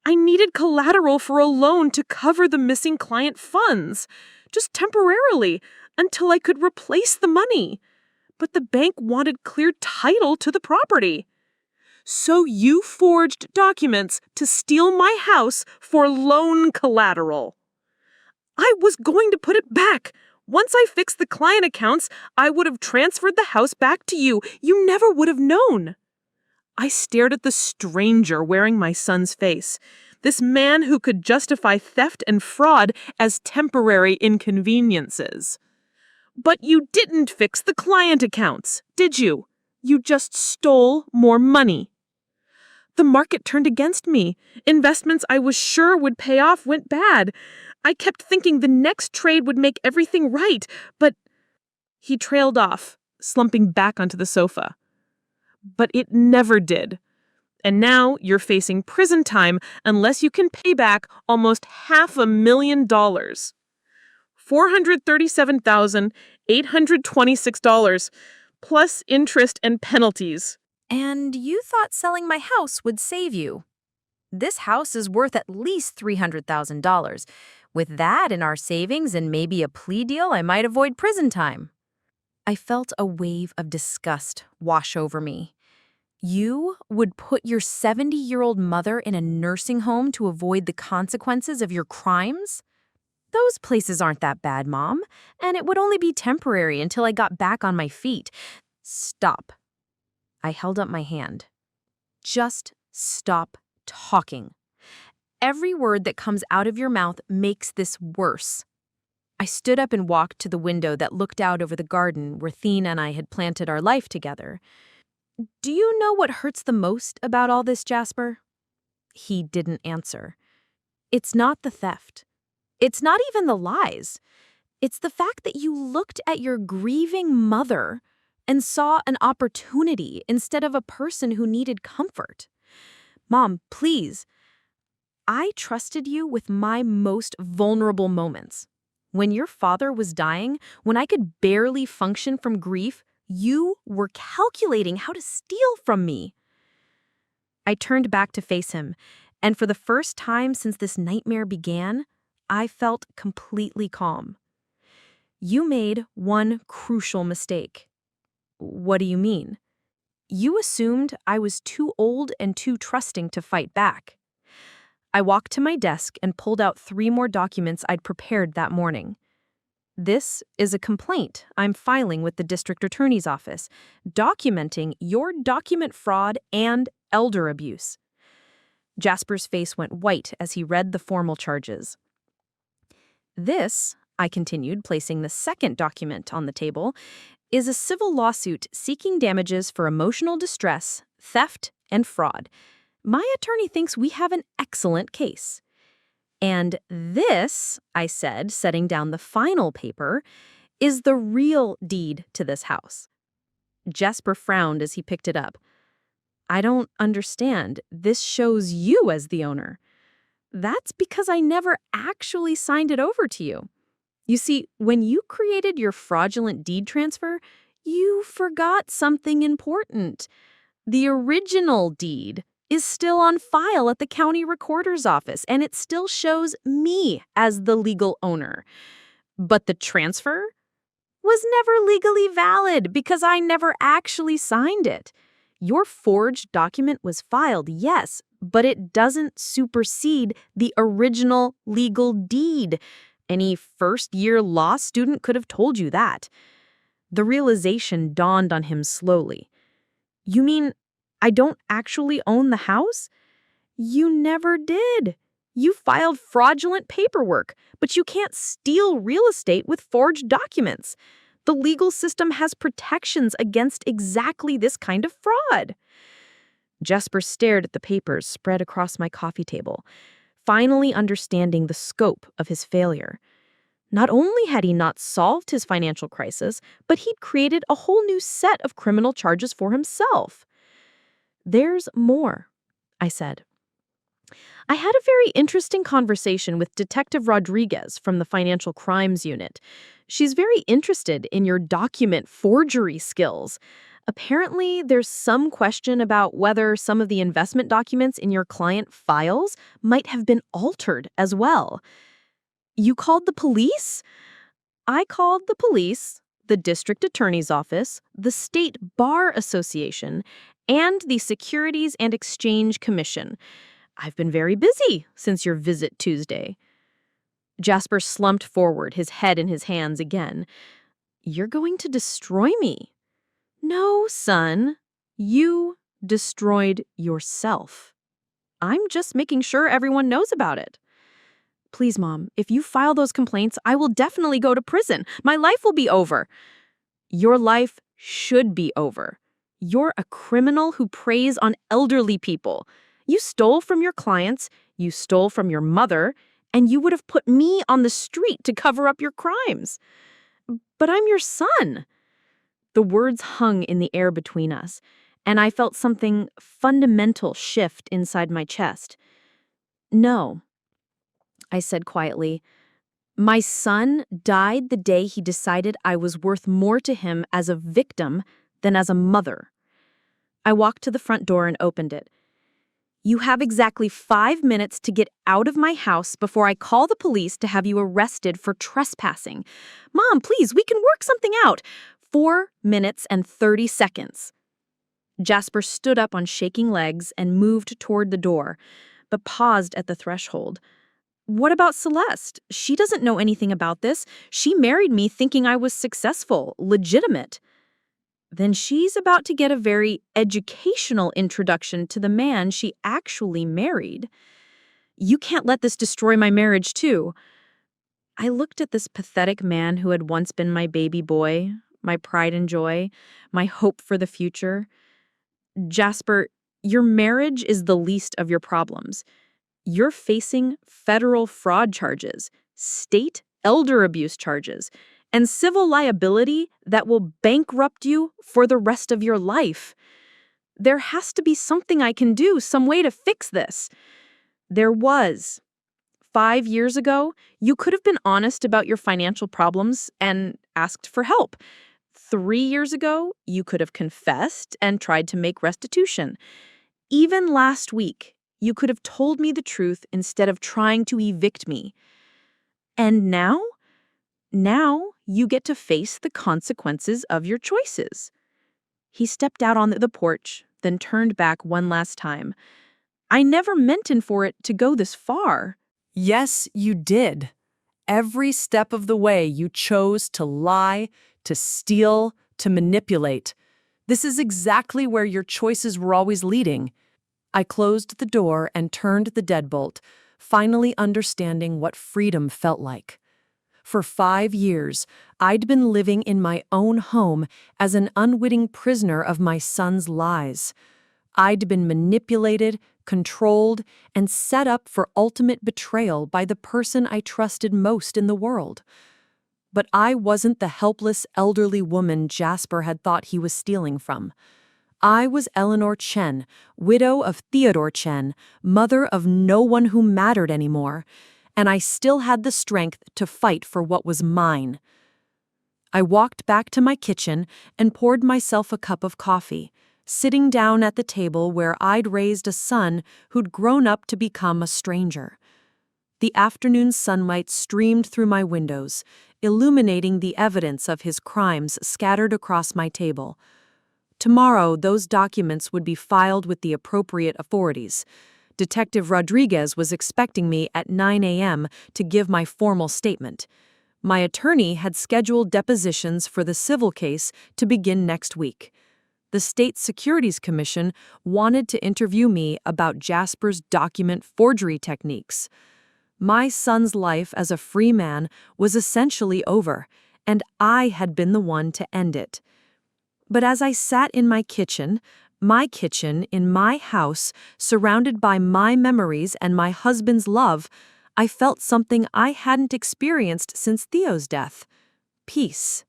I needed collateral for a loan to cover the missing client funds, just temporarily, until I could replace the money. But the bank wanted clear title to the property. So you forged documents to steal my house for loan collateral. I was going to put it back. Once I fixed the client accounts, I would have transferred the house back to you. You never would have known. I stared at the stranger wearing my son's face, this man who could justify theft and fraud as temporary inconveniences. But you didn't fix the client accounts, did you? You just stole more money. The market turned against me. Investments I was sure would pay off went bad. I kept thinking the next trade would make everything right, but he trailed off, slumping back onto the sofa. But it never did. And now you're facing prison time unless you can pay back almost $500,000. $437,826, plus interest and penalties. And you thought selling my house would save you. This house is worth at least $300,000. With that in our savings and maybe a plea deal, I might avoid prison time. I felt a wave of disgust wash over me. You would put your 70-year-old mother in a nursing home to avoid the consequences of your crimes? Those places aren't that bad, Mom, and it would only be temporary until I got back on my feet. Stop. I held up my hand. Just stop talking. Every word that comes out of your mouth makes this worse. I stood up and walked to the window that looked out over the garden where Thene and I had planted our life together. Do you know what hurts the most about all this, Jasper? He didn't answer. It's not the theft. It's not even the lies. It's the fact that you looked at your grieving mother and saw an opportunity instead of a person who needed comfort. Mom, please. I trusted you with my most vulnerable moments. When your father was dying, when I could barely function from grief, you were calculating how to steal from me. I turned back to face him, and for the first time since this nightmare began, I felt completely calm. You made one crucial mistake. What do you mean? You assumed I was too old and too trusting to fight back. I walked to my desk and pulled out 3 more documents I'd prepared that morning. This is a complaint I'm filing with the district attorney's office, documenting your document fraud and elder abuse. Jasper's face went white as he read the formal charges. This, I continued, placing the second document on the table, is a civil lawsuit seeking damages for emotional distress, theft, and fraud. My attorney thinks we have an excellent case. And this, I said, setting down the final paper, is the real deed to this house. Jasper frowned as he picked it up. I don't understand. This shows you as the owner. That's because I never actually signed it over to you. You see, when you created your fraudulent deed transfer, you forgot something important. The original deed is still on file at the county recorder's office, and it still shows me as the legal owner. But the transfer was never legally valid because I never actually signed it. Your forged document was filed, yes, but it doesn't supersede the original legal deed. Any first-year law student could have told you that. The realization dawned on him slowly. You mean I don't actually own the house? You never did. You filed fraudulent paperwork, but you can't steal real estate with forged documents. The legal system has protections against exactly this kind of fraud. Jasper stared at the papers spread across my coffee table, finally understanding the scope of his failure. Not only had he not solved his financial crisis, but he'd created a whole new set of criminal charges for himself. There's more, I said. I had a very interesting conversation with Detective Rodriguez from the Financial Crimes Unit. She's very interested in your document forgery skills. Apparently, there's some question about whether some of the investment documents in your client files might have been altered as well. You called the police? I called the police, the district attorney's office, the State Bar Association, and the Securities and Exchange Commission. I've been very busy since your visit Tuesday. Jasper slumped forward, his head in his hands again. You're going to destroy me. No, son. You destroyed yourself. I'm just making sure everyone knows about it. Please, Mom, if you file those complaints, I will definitely go to prison. My life will be over. Your life should be over. You're a criminal who preys on elderly people. You stole from your clients, you stole from your mother, and you would have put me on the street to cover up your crimes. But I'm your son. The words hung in the air between us, and I felt something fundamental shift inside my chest. No, I said quietly. My son died the day he decided I was worth more to him as a victim than as a mother. I walked to the front door and opened it. You have exactly 5 minutes to get out of my house before I call the police to have you arrested for trespassing. Mom, please, we can work something out. 4 minutes and 30 seconds. Jasper stood up on shaking legs and moved toward the door, but paused at the threshold. What about Celeste? She doesn't know anything about this. She married me thinking I was successful, legitimate. Then she's about to get a very educational introduction to the man she actually married. You can't let this destroy my marriage, too. I looked at this pathetic man who had once been my baby boy, my pride and joy, my hope for the future. Jasper, your marriage is the least of your problems. You're facing federal fraud charges, state elder abuse charges, and civil liability that will bankrupt you for the rest of your life. There has to be something I can do, some way to fix this. There was. 5 years ago, you could have been honest about your financial problems and asked for help. 3 years ago, you could have confessed and tried to make restitution. Even last week, you could have told me the truth instead of trying to evict me. And now? Now you get to face the consequences of your choices. He stepped out on the porch, then turned back one last time. I never meant for it to go this far. Yes, you did. Every step of the way you chose to lie, to steal, to manipulate. This is exactly where your choices were always leading. I closed the door and turned the deadbolt, finally understanding what freedom felt like. For 5 years, I'd been living in my own home as an unwitting prisoner of my son's lies. I'd been manipulated, controlled, and set up for ultimate betrayal by the person I trusted most in the world. But I wasn't the helpless elderly woman Jasper had thought he was stealing from. I was Eleanor Chen, widow of Theodore Chen, mother of no one who mattered anymore, and I still had the strength to fight for what was mine. I walked back to my kitchen and poured myself a cup of coffee, sitting down at the table where I'd raised a son who'd grown up to become a stranger. The afternoon sunlight streamed through my windows, illuminating the evidence of his crimes scattered across my table. Tomorrow, those documents would be filed with the appropriate authorities. Detective Rodriguez was expecting me at 9 a.m. to give my formal statement. My attorney had scheduled depositions for the civil case to begin next week. The State Securities Commission wanted to interview me about Jasper's document forgery techniques. My son's life as a free man was essentially over, and I had been the one to end it. But as I sat in my kitchen in my house, surrounded by my memories and my husband's love, I felt something I hadn't experienced since Theo's death: peace.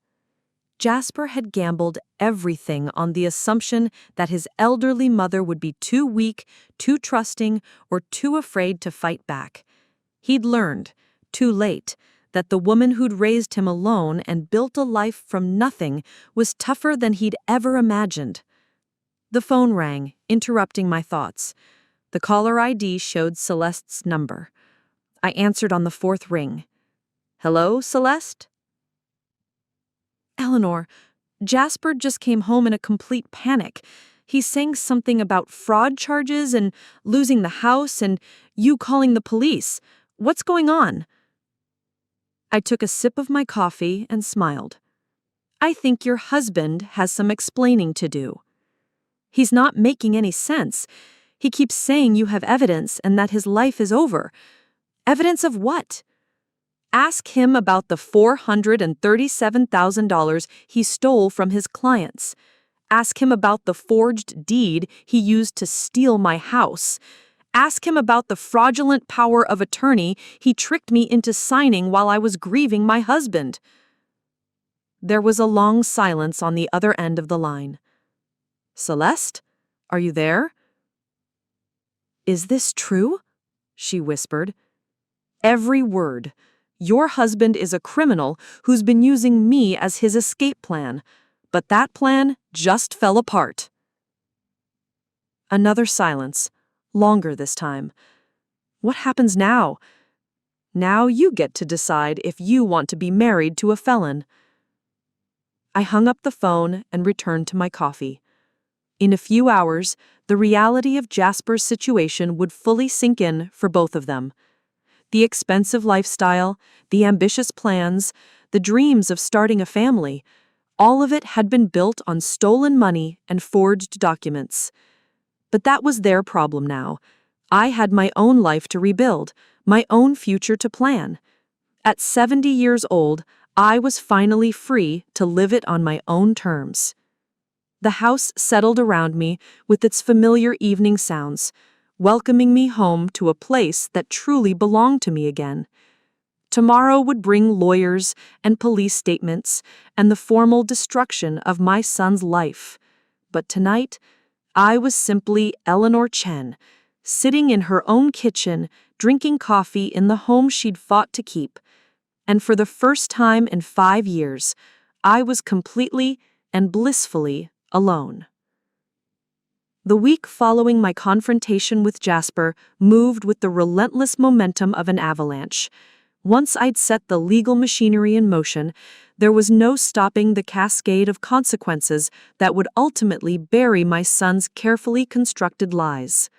Jasper had gambled everything on the assumption that his elderly mother would be too weak, too trusting, or too afraid to fight back. He'd learned, too late, that the woman who'd raised him alone and built a life from nothing was tougher than he'd ever imagined. The phone rang, interrupting my thoughts. The caller ID showed Celeste's number. I answered on the fourth ring. "Hello, Celeste?" "Eleanor, Jasper just came home in a complete panic. He's saying something about fraud charges and losing the house and you calling the police. What's going on?" I took a sip of my coffee and smiled. "I think your husband has some explaining to do. He's not making any sense. He keeps saying you have evidence and that his life is over. Evidence of what? Ask him about the $437,000 he stole from his clients. Ask him about the forged deed he used to steal my house. Ask him about the fraudulent power of attorney he tricked me into signing while I was grieving my husband." There was a long silence on the other end of the line. "Celeste, are you there?" "Is this true?" she whispered. "Every word. Your husband is a criminal who's been using me as his escape plan, but that plan just fell apart." Another silence, longer this time. "What happens now?" "Now you get to decide if you want to be married to a felon." I hung up the phone and returned to my coffee. In a few hours, the reality of Jasper's situation would fully sink in for both of them. The expensive lifestyle, the ambitious plans, the dreams of starting a family, all of it had been built on stolen money and forged documents. But that was their problem now. I had my own life to rebuild, my own future to plan. At 70 years old, I was finally free to live it on my own terms. The house settled around me with its familiar evening sounds, welcoming me home to a place that truly belonged to me again. Tomorrow would bring lawyers and police statements and the formal destruction of my son's life. But tonight, I was simply Eleanor Chen, sitting in her own kitchen, drinking coffee in the home she'd fought to keep. And for the first time in 5 years, I was completely and blissfully alone. The week following my confrontation with Jasper moved with the relentless momentum of an avalanche. Once I'd set the legal machinery in motion, there was no stopping the cascade of consequences that would ultimately bury my son's carefully constructed lies.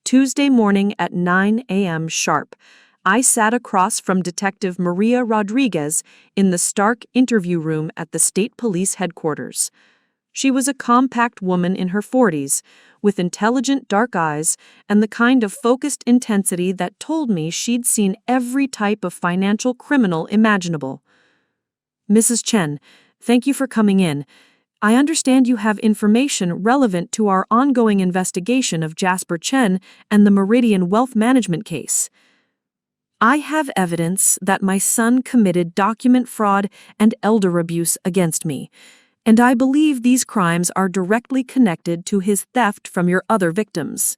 Tuesday morning at 9 a.m. sharp, I sat across from Detective Maria Rodriguez in the Stark interview room at the state police headquarters. She was a compact woman in her 40s, with intelligent dark eyes and the kind of focused intensity that told me she'd seen every type of financial criminal imaginable. "Mrs. Chen, thank you for coming in. I understand you have information relevant to our ongoing investigation of Jasper Chen and the Meridian Wealth Management case. I have evidence that my son committed document fraud and elder abuse against me, and I believe these crimes are directly connected to his theft from your other victims."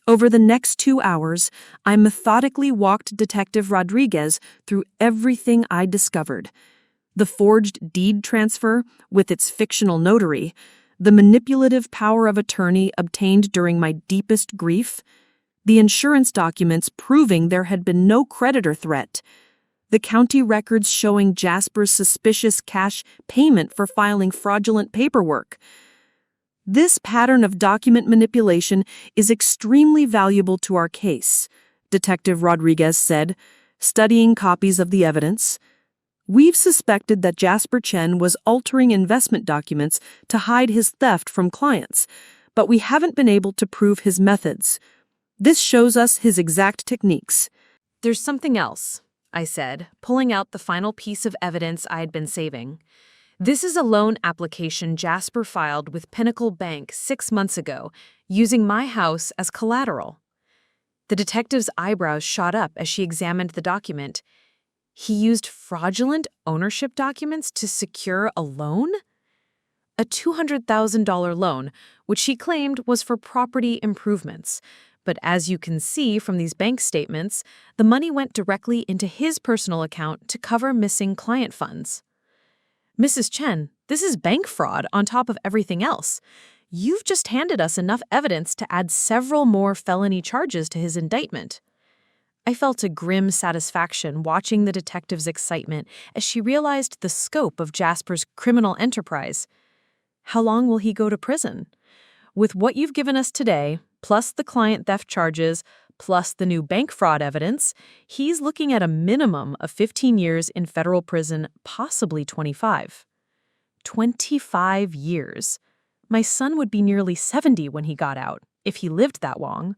Over the next 2 hours, I methodically walked Detective Rodriguez through everything I discovered. The forged deed transfer with its fictional notary, the manipulative power of attorney obtained during my deepest grief, the insurance documents proving there had been no creditor threat, the county records showing Jasper's suspicious cash payment for filing fraudulent paperwork. "This pattern of document manipulation is extremely valuable to our case," Detective Rodriguez said, studying copies of the evidence. "We've suspected that Jasper Chen was altering investment documents to hide his theft from clients, but we haven't been able to prove his methods. This shows us his exact techniques." There's something else, I said, pulling out the final piece of evidence I had been saving. "This is a loan application Jasper filed with Pinnacle Bank 6 months ago, using my house as collateral." The detective's eyebrows shot up as she examined the document. He used fraudulent ownership documents to secure a loan? A $200,000 loan, which she claimed was for property improvements. But as you can see from these bank statements, the money went directly into his personal account to cover missing client funds. "Mrs. Chen, this is bank fraud on top of everything else. You've just handed us enough evidence to add several more felony charges to his indictment." I felt a grim satisfaction watching the detective's excitement as she realized the scope of Jasper's criminal enterprise. "How long will he go to prison? With what you've given us today, plus the client theft charges, plus the new bank fraud evidence, he's looking at a minimum of 15 years in federal prison, possibly 25. 25 years. My son would be nearly 70 when he got out, if he lived that long.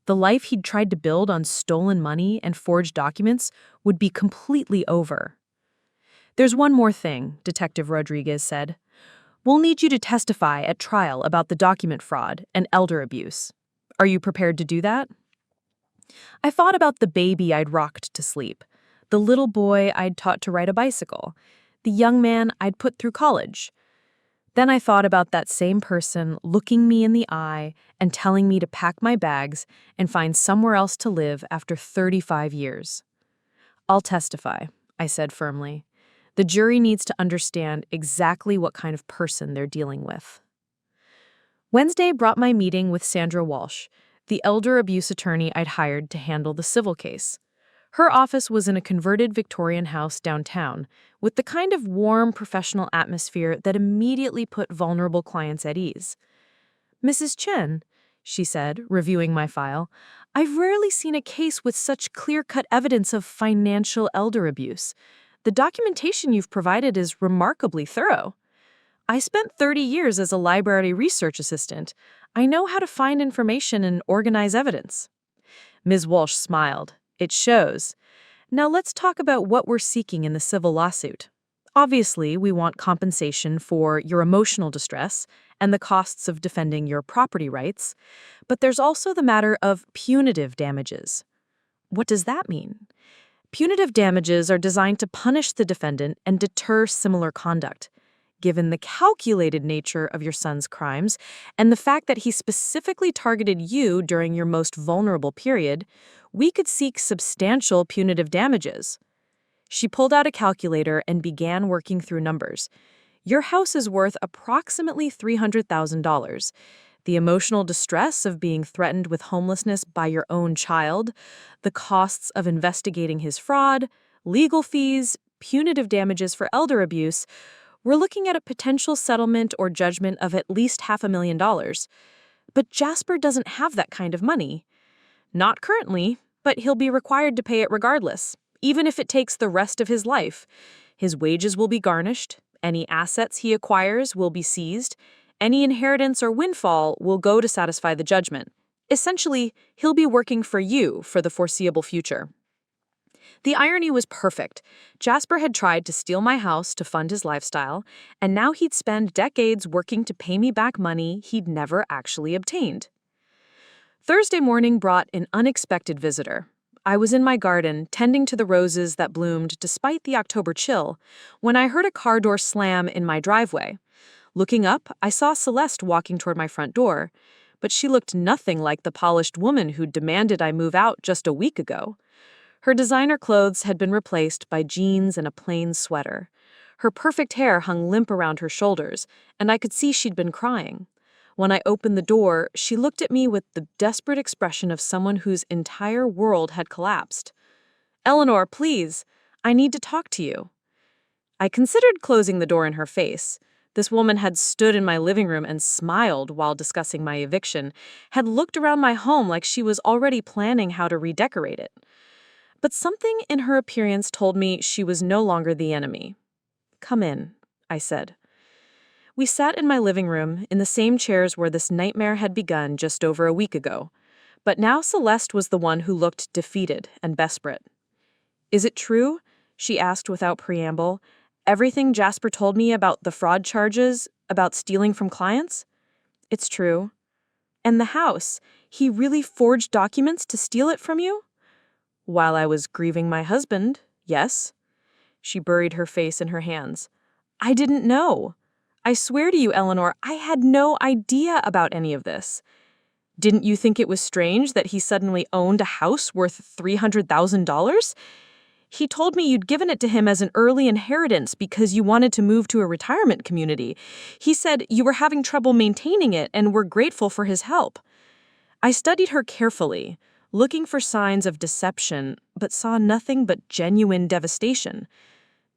The life he'd tried to build on stolen money and forged documents would be completely over." "There's one more thing," Detective Rodriguez said. "We'll need you to testify at trial about the document fraud and elder abuse. Are you prepared to do that?" I thought about the baby I'd rocked to sleep, the little boy I'd taught to ride a bicycle, the young man I'd put through college. Then I thought about that same person looking me in the eye and telling me to pack my bags and find somewhere else to live after 35 years. "I'll testify," I said firmly. "The jury needs to understand exactly what kind of person they're dealing with." Wednesday brought my meeting with Sandra Walsh, the elder abuse attorney I'd hired to handle the civil case. Her office was in a converted Victorian house downtown, with the kind of warm, professional atmosphere that immediately put vulnerable clients at ease. "Mrs. Chen," she said, reviewing my file, "I've rarely seen a case with such clear-cut evidence of financial elder abuse. The documentation you've provided is remarkably thorough. I spent 30 years as a library research assistant. I know how to find information and organize evidence." Ms. Walsh smiled. "It shows. Now let's talk about what we're seeking in the civil lawsuit. Obviously, we want compensation for your emotional distress and the costs of defending your property rights, but there's also the matter of punitive damages. What does that mean? Punitive damages are designed to punish the defendant and deter similar conduct. Given the calculated nature of your son's crimes and the fact that he specifically targeted you during your most vulnerable period, we could seek substantial punitive damages. She pulled out a calculator and began working through numbers. Your house is worth approximately $300,000. The emotional distress of being threatened with homelessness by your own child, the costs of investigating his fraud, legal fees, punitive damages for elder abuse. We're looking at a potential settlement or judgment of at least $500,000. But Jasper doesn't have that kind of money. Not currently, but he'll be required to pay it regardless, even if it takes the rest of his life. His wages will be garnished, any assets he acquires will be seized, any inheritance or windfall will go to satisfy the judgment. Essentially, he'll be working for you for the foreseeable future. The irony was perfect. Jasper had tried to steal my house to fund his lifestyle, and now he'd spend decades working to pay me back money he'd never actually obtained. Thursday morning brought an unexpected visitor. I was in my garden, tending to the roses that bloomed despite the October chill, when I heard a car door slam in my driveway. Looking up, I saw Celeste walking toward my front door, but she looked nothing like the polished woman who demanded I move out just a week ago. Her designer clothes had been replaced by jeans and a plain sweater. Her perfect hair hung limp around her shoulders, and I could see she'd been crying. When I opened the door, she looked at me with the desperate expression of someone whose entire world had collapsed. "Eleanor, please, I need to talk to you." I considered closing the door in her face. This woman had stood in my living room and smiled while discussing my eviction, had looked around my home like she was already planning how to redecorate it. But something in her appearance told me she was no longer the enemy. "Come in," I said. We sat in my living room, in the same chairs where this nightmare had begun just over a week ago. But now Celeste was the one who looked defeated and desperate. "Is it true?" she asked without preamble. "Everything Jasper told me about the fraud charges, about stealing from clients?" "It's true." "And the house? He really forged documents to steal it from you?" "While I was grieving my husband, yes." She buried her face in her hands. "I didn't know. I swear to you, Eleanor, I had no idea about any of this. Didn't you think it was strange that he suddenly owned a house worth $300,000? He told me you'd given it to him as an early inheritance because you wanted to move to a retirement community. He said you were having trouble maintaining it and were grateful for his help." I studied her carefully, looking for signs of deception, but saw nothing but genuine devastation.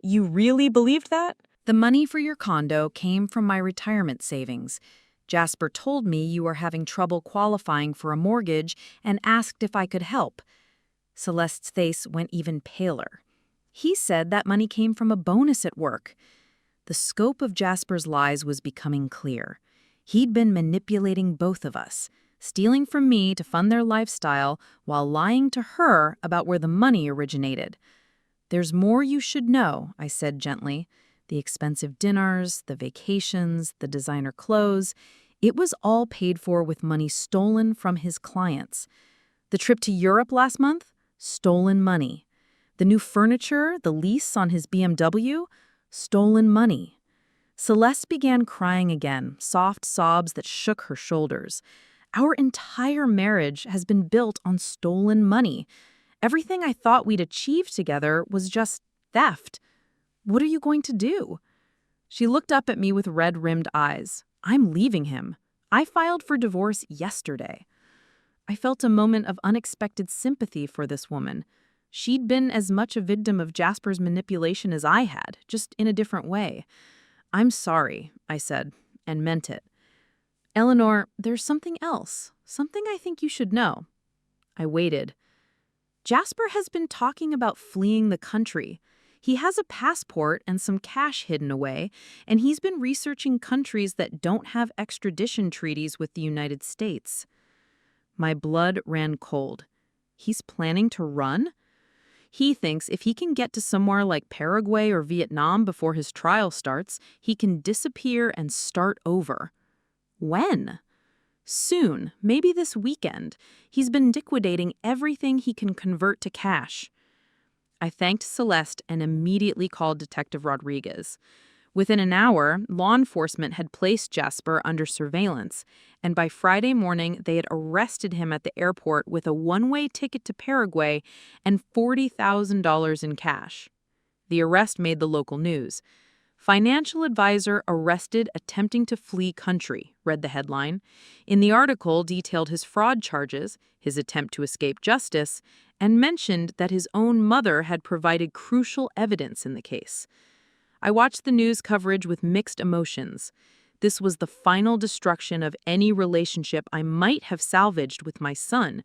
"You really believed that?" The money for your condo came from my retirement savings. Jasper told me you were having trouble qualifying for a mortgage and asked if I could help. Celeste's face went even paler. He said that money came from a bonus at work. The scope of Jasper's lies was becoming clear. He'd been manipulating both of us, stealing from me to fund their lifestyle while lying to her about where the money originated. "There's more you should know," I said gently. The expensive dinners, the vacations, the designer clothes, it was all paid for with money stolen from his clients. The trip to Europe last month? Stolen money. The new furniture, the lease on his BMW? Stolen money. Celeste began crying again, soft sobs that shook her shoulders. Our entire marriage has been built on stolen money. Everything I thought we'd achieved together was just theft. What are you going to do? She looked up at me with red-rimmed eyes. I'm leaving him. I filed for divorce yesterday. I felt a moment of unexpected sympathy for this woman. She'd been as much a victim of Jasper's manipulation as I had, just in a different way. "I'm sorry," I said, and meant it. "Eleanor, there's something else. Something I think you should know." I waited. "Jasper has been talking about fleeing the country. He has a passport and some cash hidden away, and he's been researching countries that don't have extradition treaties with the United States." My blood ran cold. He's planning to run? He thinks if he can get to somewhere like Paraguay or Vietnam before his trial starts, he can disappear and start over. When? Soon, maybe this weekend. He's been liquidating everything he can convert to cash. I thanked Celeste and immediately called Detective Rodriguez. Within an hour, law enforcement had placed Jasper under surveillance, and by Friday morning, they had arrested him at the airport with a one-way ticket to Paraguay and $40,000 in cash. The arrest made the local news. "Financial advisor arrested attempting to flee country," read the headline. In the article detailed his fraud charges, his attempt to escape justice, and mentioned that his own mother had provided crucial evidence in the case. I watched the news coverage with mixed emotions. This was the final destruction of any relationship I might have salvaged with my son,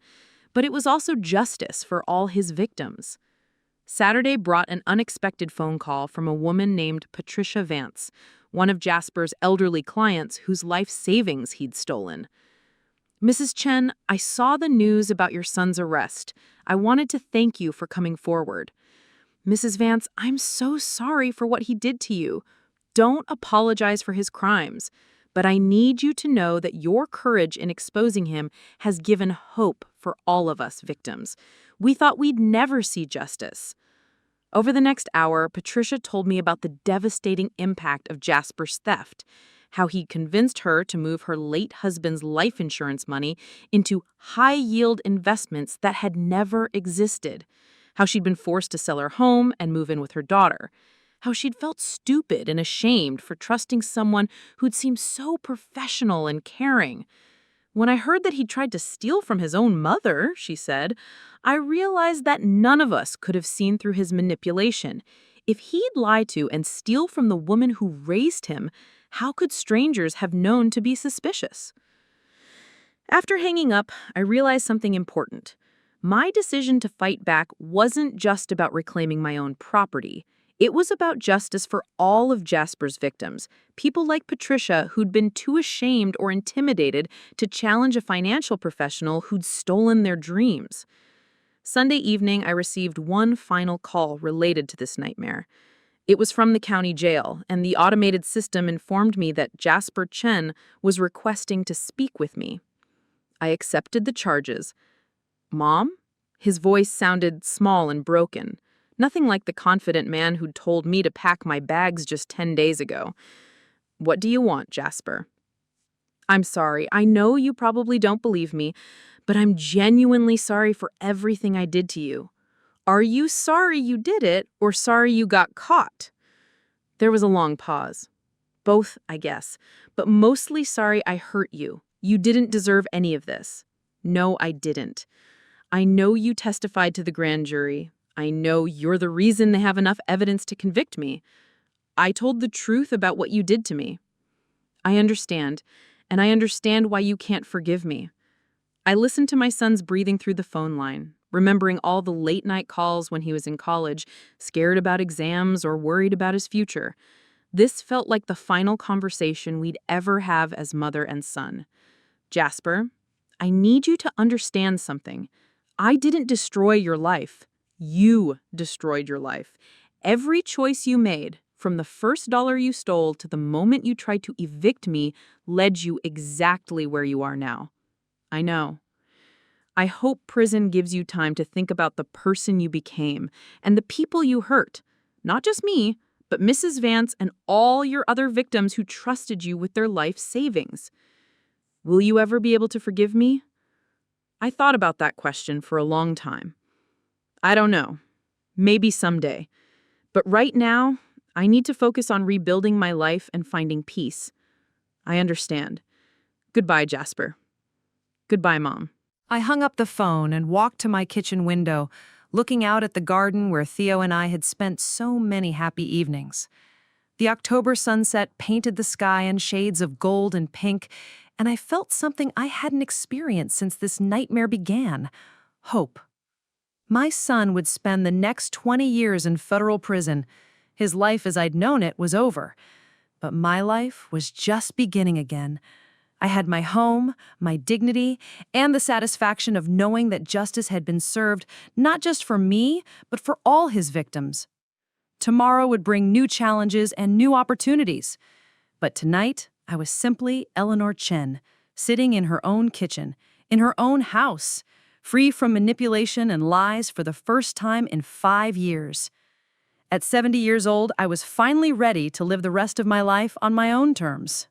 but it was also justice for all his victims. Saturday brought an unexpected phone call from a woman named Patricia Vance, one of Jasper's elderly clients whose life savings he'd stolen. "Mrs. Chen, I saw the news about your son's arrest. I wanted to thank you for coming forward." "Mrs. Vance, I'm so sorry for what he did to you. Don't apologize for his crimes, but I need you to know that your courage in exposing him has given hope for all of us victims. We thought we'd never see justice." Over the next hour, Patricia told me about the devastating impact of Jasper's theft, how he convinced her to move her late husband's life insurance money into high-yield investments that had never existed, how she'd been forced to sell her home and move in with her daughter, how she'd felt stupid and ashamed for trusting someone who'd seemed so professional and caring. "When I heard that he tried to steal from his own mother," she said, "I realized that none of us could have seen through his manipulation. If he'd lie to and steal from the woman who raised him, how could strangers have known to be suspicious?" After hanging up, I realized something important. My decision to fight back wasn't just about reclaiming my own property. It was about justice for all of Jasper's victims, people like Patricia who'd been too ashamed or intimidated to challenge a financial professional who'd stolen their dreams. Sunday evening, I received one final call related to this nightmare. It was from the county jail, and the automated system informed me that Jasper Chen was requesting to speak with me. I accepted the charges. "Mom?" His voice sounded small and broken, nothing like the confident man who'd told me to pack my bags just 10 days ago. "What do you want, Jasper?" "I'm sorry. I know you probably don't believe me, but I'm genuinely sorry for everything I did to you." "Are you sorry you did it, or sorry you got caught?" There was a long pause. "Both, I guess, but mostly sorry I hurt you. You didn't deserve any of this." "No, I didn't. I know you testified to the grand jury. I know you're the reason they have enough evidence to convict me. I told the truth about what you did to me. I understand, and I understand why you can't forgive me." I listened to my son's breathing through the phone line, remembering all the late-night calls when he was in college, scared about exams or worried about his future. This felt like the final conversation we'd ever have as mother and son. "Jasper, I need you to understand something. I didn't destroy your life. You destroyed your life. Every choice you made, from the first dollar you stole to the moment you tried to evict me, led you exactly where you are now. I know. I hope prison gives you time to think about the person you became and the people you hurt. Not just me, but Mrs. Vance and all your other victims who trusted you with their life savings. Will you ever be able to forgive me?" I thought about that question for a long time. I don't know. Maybe someday. But right now, I need to focus on rebuilding my life and finding peace. I understand. Goodbye, Jasper. Goodbye, Mom. I hung up the phone and walked to my kitchen window, looking out at the garden where Theo and I had spent so many happy evenings. The October sunset painted the sky in shades of gold and pink, and I felt something I hadn't experienced since this nightmare began: hope. My son would spend the next 20 years in federal prison. His life as I'd known it was over. But my life was just beginning again. I had my home, my dignity, and the satisfaction of knowing that justice had been served not just for me, but for all his victims. Tomorrow would bring new challenges and new opportunities. But tonight, I was simply Eleanor Chen, sitting in her own kitchen, in her own house, free from manipulation and lies for the first time in 5 years. At 70 years old, I was finally ready to live the rest of my life on my own terms.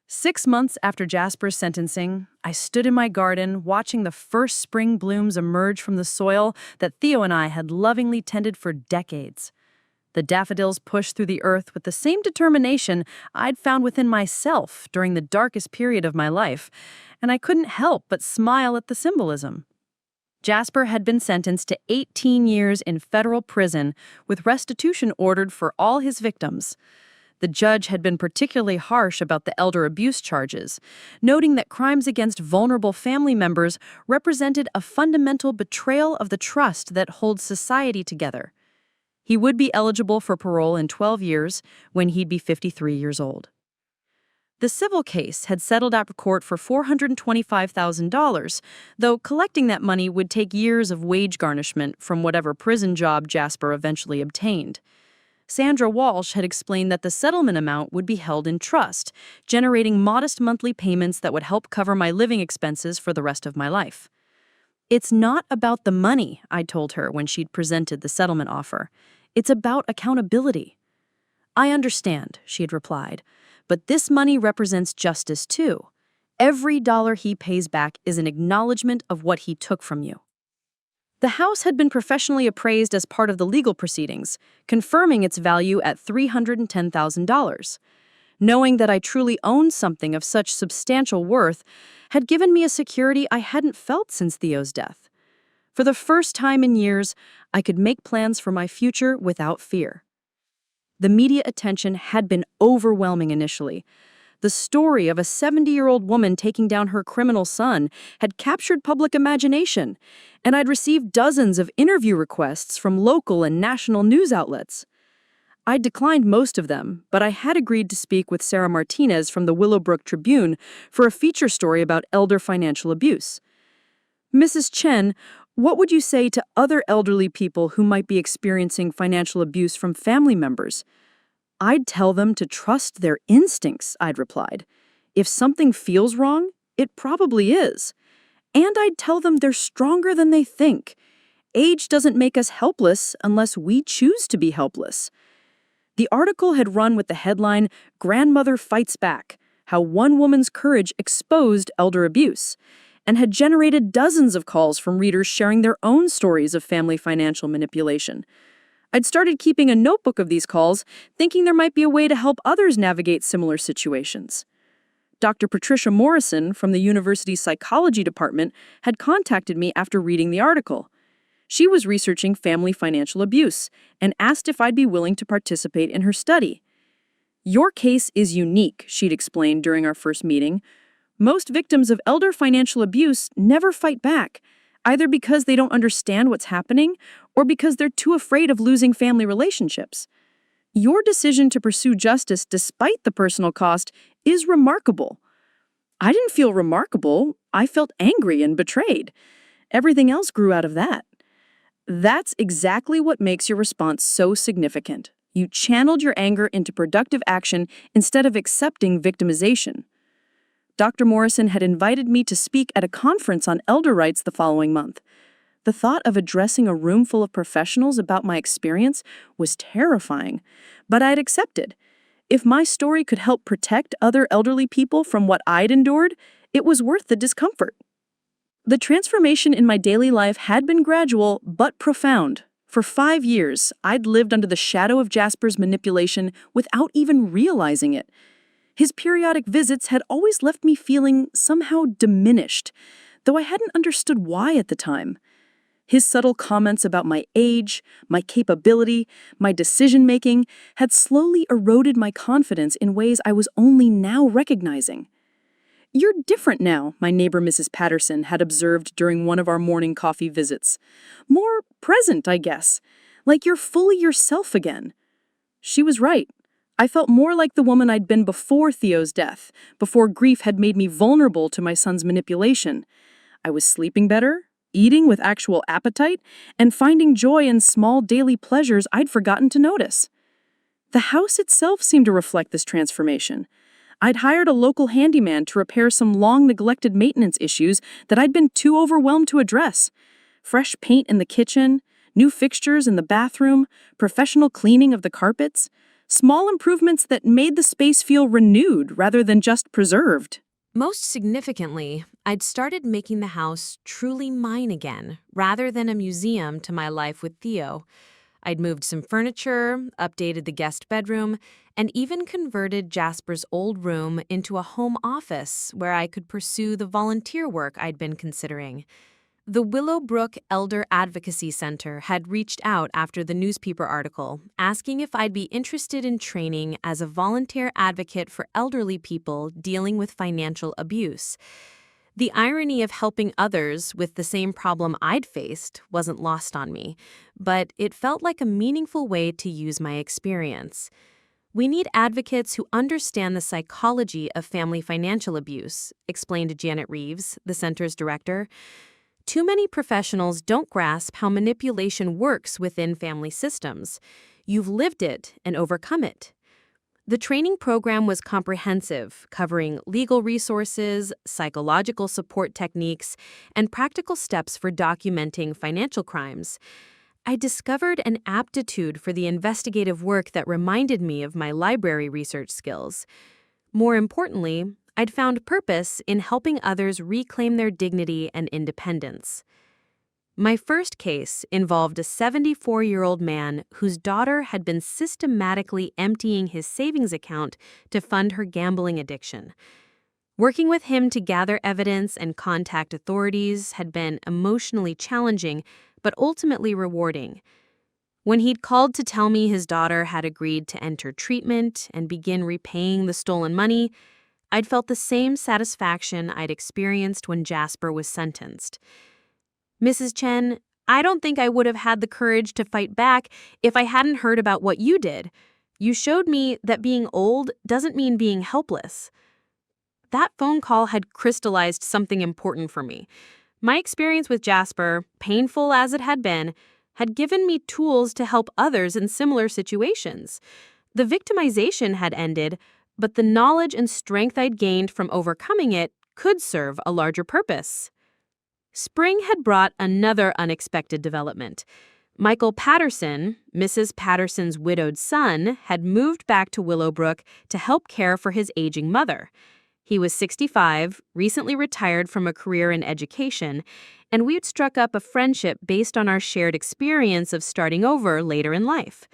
6 months after Jasper's sentencing, I stood in my garden watching the first spring blooms emerge from the soil that Theo and I had lovingly tended for decades. The daffodils pushed through the earth with the same determination I'd found within myself during the darkest period of my life, and I couldn't help but smile at the symbolism. Jasper had been sentenced to 18 years in federal prison with restitution ordered for all his victims. The judge had been particularly harsh about the elder abuse charges, noting that crimes against vulnerable family members represented a fundamental betrayal of the trust that holds society together. He would be eligible for parole in 12 years when he'd be 53 years old. The civil case had settled out of court for $425,000, though collecting that money would take years of wage garnishment from whatever prison job Jasper eventually obtained. Sandra Walsh had explained that the settlement amount would be held in trust, generating modest monthly payments that would help cover my living expenses for the rest of my life. "It's not about the money," I told her when she'd presented the settlement offer. "It's about accountability." "I understand," she had replied, "but this money represents justice too. Every dollar he pays back is an acknowledgement of what he took from you." The house had been professionally appraised as part of the legal proceedings, confirming its value at $310,000. Knowing that I truly owned something of such substantial worth had given me a security I hadn't felt since Theo's death. For the first time in years, I could make plans for my future without fear. The media attention had been overwhelming initially. The story of a 70-year-old woman taking down her criminal son had captured public imagination, and I'd received dozens of interview requests from local and national news outlets. I'd declined most of them, but I had agreed to speak with Sarah Martinez from the Willowbrook Tribune for a feature story about elder financial abuse. "Mrs. Chen, what would you say to other elderly people who might be experiencing financial abuse from family members?" "I'd tell them to trust their instincts," I'd replied. "If something feels wrong, it probably is. And I'd tell them they're stronger than they think. Age doesn't make us helpless unless we choose to be helpless." The article had run with the headline, "Grandmother Fights Back: How One Woman's Courage Exposed Elder Abuse," and had generated dozens of calls from readers sharing their own stories of family financial manipulation. I'd started keeping a notebook of these calls, thinking there might be a way to help others navigate similar situations. Dr. Patricia Morrison from the university's psychology department had contacted me after reading the article. She was researching family financial abuse and asked if I'd be willing to participate in her study. "Your case is unique," she'd explained during our first meeting. "Most victims of elder financial abuse never fight back, either because they don't understand what's happening or because they're too afraid of losing family relationships. Your decision to pursue justice despite the personal cost is remarkable." I didn't feel remarkable. I felt angry and betrayed. Everything else grew out of that. That's exactly what makes your response so significant. You channeled your anger into productive action instead of accepting victimization. Dr. Morrison had invited me to speak at a conference on elder rights the following month. The thought of addressing a room full of professionals about my experience was terrifying, but I'd accepted. If my story could help protect other elderly people from what I'd endured, it was worth the discomfort. The transformation in my daily life had been gradual but profound. For 5 years, I'd lived under the shadow of Jasper's manipulation without even realizing it. His periodic visits had always left me feeling somehow diminished, though I hadn't understood why at the time. His subtle comments about my age, my capability, my decision-making had slowly eroded my confidence in ways I was only now recognizing. "You're different now," my neighbor Mrs. Patterson had observed during one of our morning coffee visits. "More present, I guess. Like you're fully yourself again." She was right. I felt more like the woman I'd been before Theo's death, before grief had made me vulnerable to my son's manipulation. I was sleeping better, eating with actual appetite, and finding joy in small daily pleasures I'd forgotten to notice. The house itself seemed to reflect this transformation. I'd hired a local handyman to repair some long-neglected maintenance issues that I'd been too overwhelmed to address. Fresh paint in the kitchen, new fixtures in the bathroom, professional cleaning of the carpets, small improvements that made the space feel renewed rather than just preserved. Most significantly, I'd started making the house truly mine again, rather than a museum to my life with Theo. I'd moved some furniture, updated the guest bedroom, and even converted Jasper's old room into a home office where I could pursue the volunteer work I'd been considering. The Willowbrook Elder Advocacy Center had reached out after the newspaper article, asking if I'd be interested in training as a volunteer advocate for elderly people dealing with financial abuse. The irony of helping others with the same problem I'd faced wasn't lost on me, but it felt like a meaningful way to use my experience. We need advocates who understand the psychology of family financial abuse, explained Janet Reeves, the center's director. Too many professionals don't grasp how manipulation works within family systems. You've lived it and overcome it. The training program was comprehensive, covering legal resources, psychological support techniques, and practical steps for documenting financial crimes. I discovered an aptitude for the investigative work that reminded me of my library research skills. More importantly, I'd found purpose in helping others reclaim their dignity and independence. My first case involved a 74-year-old man whose daughter had been systematically emptying his savings account to fund her gambling addiction. Working with him to gather evidence and contact authorities had been emotionally challenging, but ultimately rewarding. When he'd called to tell me his daughter had agreed to enter treatment and begin repaying the stolen money, I'd felt the same satisfaction I'd experienced when Jasper was sentenced. Mrs. Chen, I don't think I would have had the courage to fight back if I hadn't heard about what you did. You showed me that being old doesn't mean being helpless. That phone call had crystallized something important for me. My experience with Jasper, painful as it had been, had given me tools to help others in similar situations. The victimization had ended, but the knowledge and strength I'd gained from overcoming it could serve a larger purpose. Spring had brought another unexpected development. Michael Patterson, Mrs. Patterson's widowed son, had moved back to Willowbrook to help care for his aging mother. He was 65, recently retired from a career in education, and we'd struck up a friendship based on our shared experience of starting over later in life.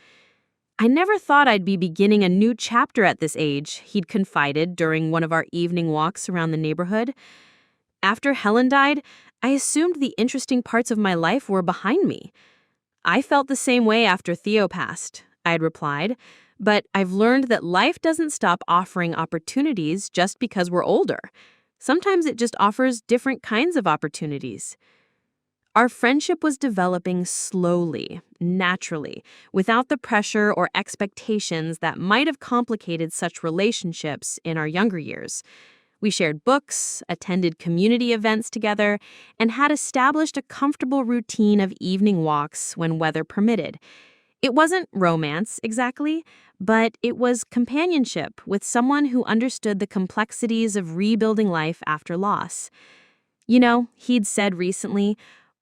I never thought I'd be beginning a new chapter at this age, he'd confided during one of our evening walks around the neighborhood. After Helen died, I assumed the interesting parts of my life were behind me. I felt the same way after Theo passed, I'd replied, but I've learned that life doesn't stop offering opportunities just because we're older. Sometimes it just offers different kinds of opportunities. Our friendship was developing slowly, naturally, without the pressure or expectations that might have complicated such relationships in our younger years. We shared books, attended community events together, and had established a comfortable routine of evening walks when weather permitted. It wasn't romance, exactly, but it was companionship with someone who understood the complexities of rebuilding life after loss. You know, he'd said recently,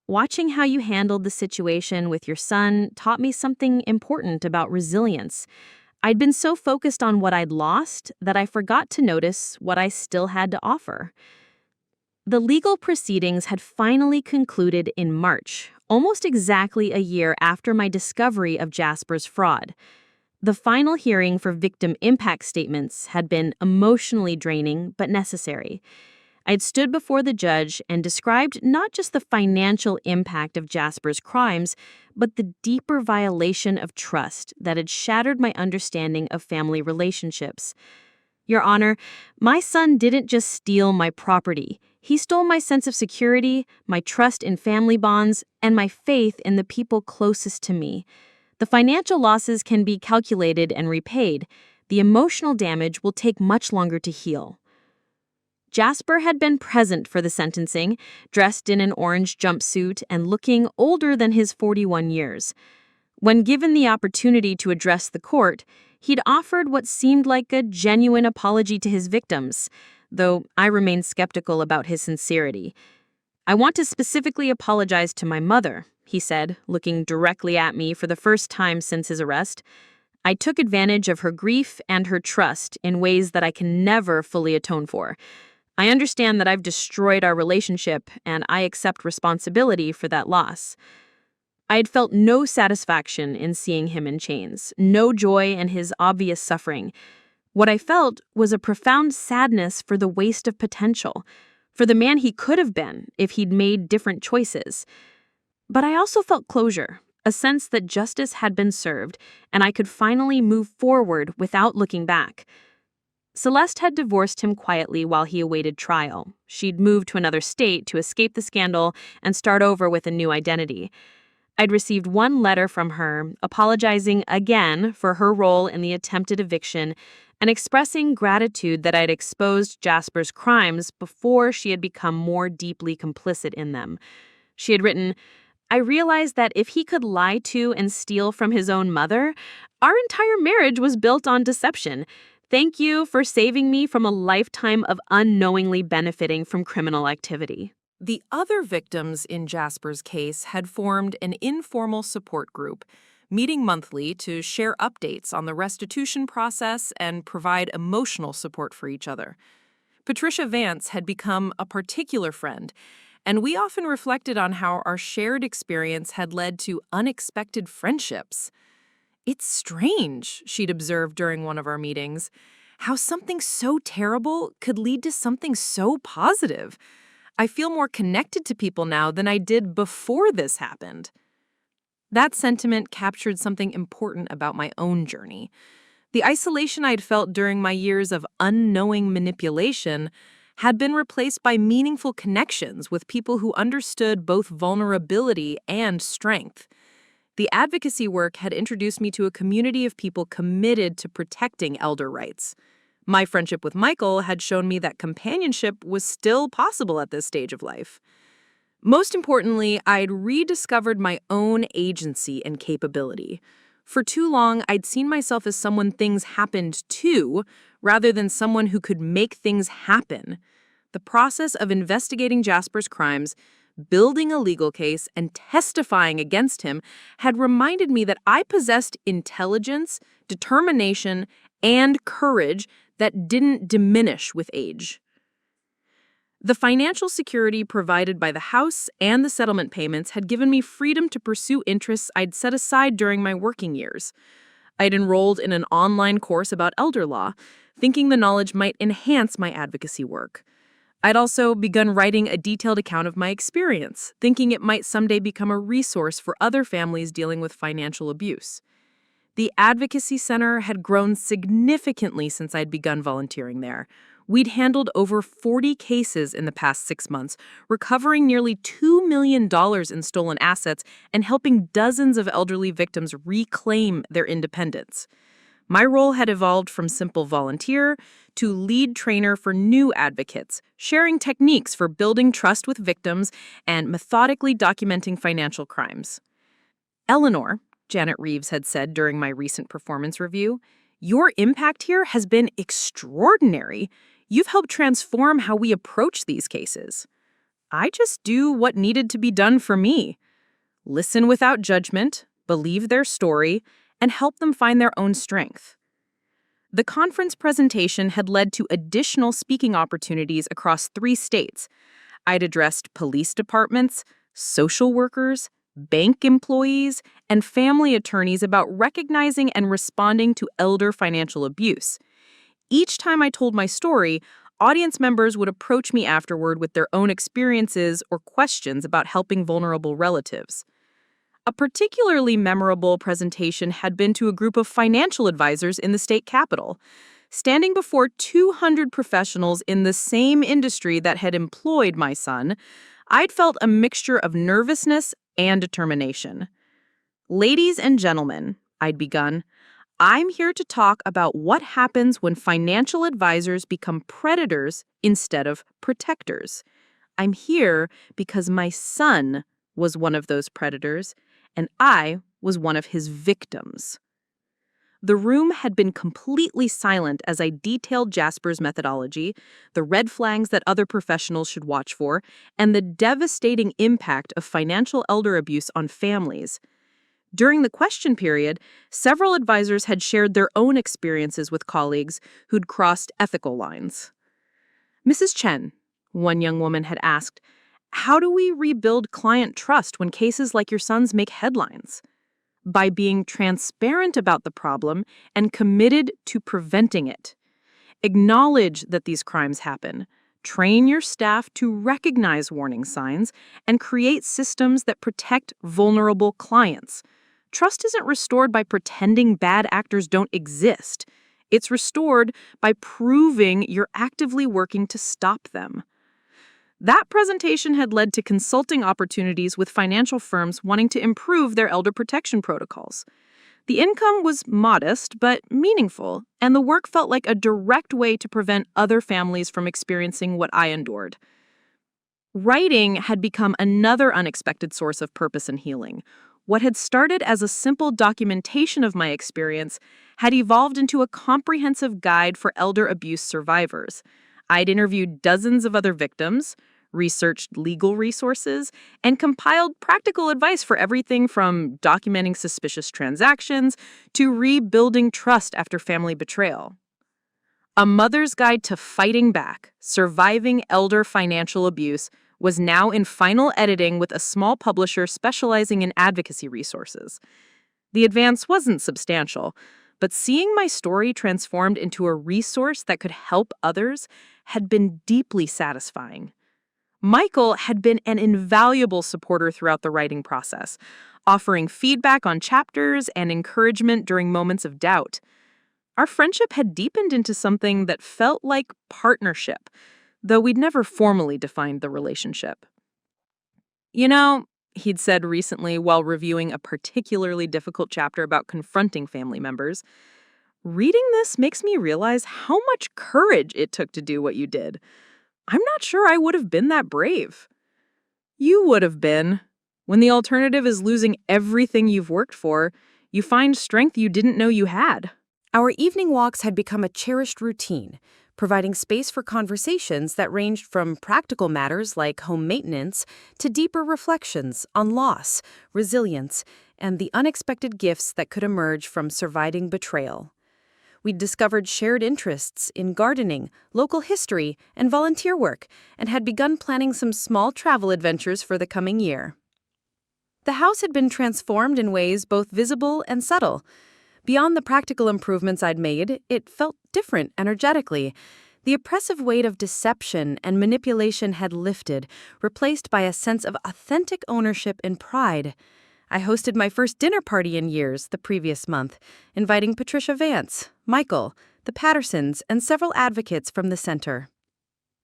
watching how you handled the situation with your son taught me something important about resilience. I'd been so focused on what I'd lost that I forgot to notice what I still had to offer. The legal proceedings had finally concluded in March, almost exactly a year after my discovery of Jasper's fraud. The final hearing for victim impact statements had been emotionally draining but necessary. I'd stood before the judge and described not just the financial impact of Jasper's crimes, but the deeper violation of trust that had shattered my understanding of family relationships. Your Honor, my son didn't just steal my property. He stole my sense of security, my trust in family bonds, and my faith in the people closest to me. The financial losses can be calculated and repaid. the emotional damage will take much longer to heal. Jasper had been present for the sentencing, dressed in an orange jumpsuit and looking older than his 41 years. When given the opportunity to address the court, he'd offered what seemed like a genuine apology to his victims, though I remained skeptical about his sincerity. "I want to specifically apologize to my mother," he said, looking directly at me for the first time since his arrest. "I took advantage of her grief and her trust in ways that I can never fully atone for. I understand that I've destroyed our relationship, and I accept responsibility for that loss." I had felt no satisfaction in seeing him in chains, no joy in his obvious suffering. What I felt was a profound sadness for the waste of potential, for the man he could have been if he'd made different choices. But I also felt closure, a sense that justice had been served, and I could finally move forward without looking back. Celeste had divorced him quietly while he awaited trial. She'd moved to another state to escape the scandal and start over with a new identity. I'd received one letter from her, apologizing again for her role in the attempted eviction and expressing gratitude that I'd exposed Jasper's crimes before she had become more deeply complicit in them. She had written, "I realized that if he could lie to and steal from his own mother, our entire marriage was built on deception. Thank you for saving me from a lifetime of unknowingly benefiting from criminal activity." The other victims in Jasper's case had formed an informal support group, meeting monthly to share updates on the restitution process and provide emotional support for each other. Patricia Vance had become a particular friend, and we often reflected on how our shared experience had led to unexpected friendships. "It's strange," she'd observed during one of our meetings, "how something so terrible could lead to something so positive. I feel more connected to people now than I did before this happened." That sentiment captured something important about my own journey. The isolation I'd felt during my years of unknowing manipulation had been replaced by meaningful connections with people who understood both vulnerability and strength. The advocacy work had introduced me to a community of people committed to protecting elder rights. My friendship with Michael had shown me that companionship was still possible at this stage of life. Most importantly, I'd rediscovered my own agency and capability. For too long, I'd seen myself as someone things happened to, rather than someone who could make things happen. The process of investigating Jasper's crimes, building a legal case, and testifying against him had reminded me that I possessed intelligence, determination, and courage that didn't diminish with age. The financial security provided by the house and the settlement payments had given me freedom to pursue interests I'd set aside during my working years. I'd enrolled in an online course about elder law, thinking the knowledge might enhance my advocacy work. I'd also begun writing a detailed account of my experience, thinking it might someday become a resource for other families dealing with financial abuse. The Advocacy Center had grown significantly since I'd begun volunteering there. We'd handled over 40 cases in the past 6 months, recovering nearly $2 million in stolen assets and helping dozens of elderly victims reclaim their independence. My role had evolved from simple volunteer to lead trainer for new advocates, sharing techniques for building trust with victims and methodically documenting financial crimes. "Eleanor," Janet Reeves had said during my recent performance review, "your impact here has been extraordinary. You've helped transform how we approach these cases." I just do what needed to be done for me. Listen without judgment, believe their story, and help them find their own strength. The conference presentation had led to additional speaking opportunities across 3 states. I'd addressed police departments, social workers, bank employees, and family attorneys about recognizing and responding to elder financial abuse. Each time I told my story, audience members would approach me afterward with their own experiences or questions about helping vulnerable relatives. A particularly memorable presentation had been to a group of financial advisors in the state capitol. Standing before 200 professionals in the same industry that had employed my son, I'd felt a mixture of nervousness and determination. "Ladies and gentlemen," I'd begun, I'm here to talk about what happens when financial advisors become predators instead of protectors. I'm here because my son was one of those predators, and I was one of his victims. The room had been completely silent as I detailed Jasper's methodology, the red flags that other professionals should watch for, and the devastating impact of financial elder abuse on families. During the question period, several advisors had shared their own experiences with colleagues who'd crossed ethical lines. Mrs. Chen, one young woman had asked, how do we rebuild client trust when cases like your son's make headlines? By being transparent about the problem and committed to preventing it. Acknowledge that these crimes happen. Train your staff to recognize warning signs and create systems that protect vulnerable clients. Trust isn't restored by pretending bad actors don't exist. It's restored by proving you're actively working to stop them. That presentation had led to consulting opportunities with financial firms wanting to improve their elder protection protocols. The income was modest but meaningful, and the work felt like a direct way to prevent other families from experiencing what I endured. Writing had become another unexpected source of purpose and healing. What had started as a simple documentation of my experience had evolved into a comprehensive guide for elder abuse survivors. I'd interviewed dozens of other victims, researched legal resources, and compiled practical advice for everything from documenting suspicious transactions to rebuilding trust after family betrayal. A Mother's Guide to Fighting Back, Surviving Elder Financial Abuse was now in final editing with a small publisher specializing in advocacy resources. The advance wasn't substantial, but seeing my story transformed into a resource that could help others had been deeply satisfying. Michael had been an invaluable supporter throughout the writing process, offering feedback on chapters and encouragement during moments of doubt. Our friendship had deepened into something that felt like partnership, though we'd never formally defined the relationship. You know, he'd said recently while reviewing a particularly difficult chapter about confronting family members, reading this makes me realize how much courage it took to do what you did. I'm not sure I would have been that brave. You would have been. When the alternative is losing everything you've worked for, you find strength you didn't know you had. Our evening walks had become a cherished routine, providing space for conversations that ranged from practical matters like home maintenance to deeper reflections on loss, resilience, and the unexpected gifts that could emerge from surviving betrayal. We'd discovered shared interests in gardening, local history, and volunteer work, and had begun planning some small travel adventures for the coming year. The house had been transformed in ways both visible and subtle. Beyond the practical improvements I'd made, it felt different energetically. The oppressive weight of deception and manipulation had lifted, replaced by a sense of authentic ownership and pride. I hosted my first dinner party in years the previous month, inviting Patricia Vance, Michael, the Pattersons, and several advocates from the center.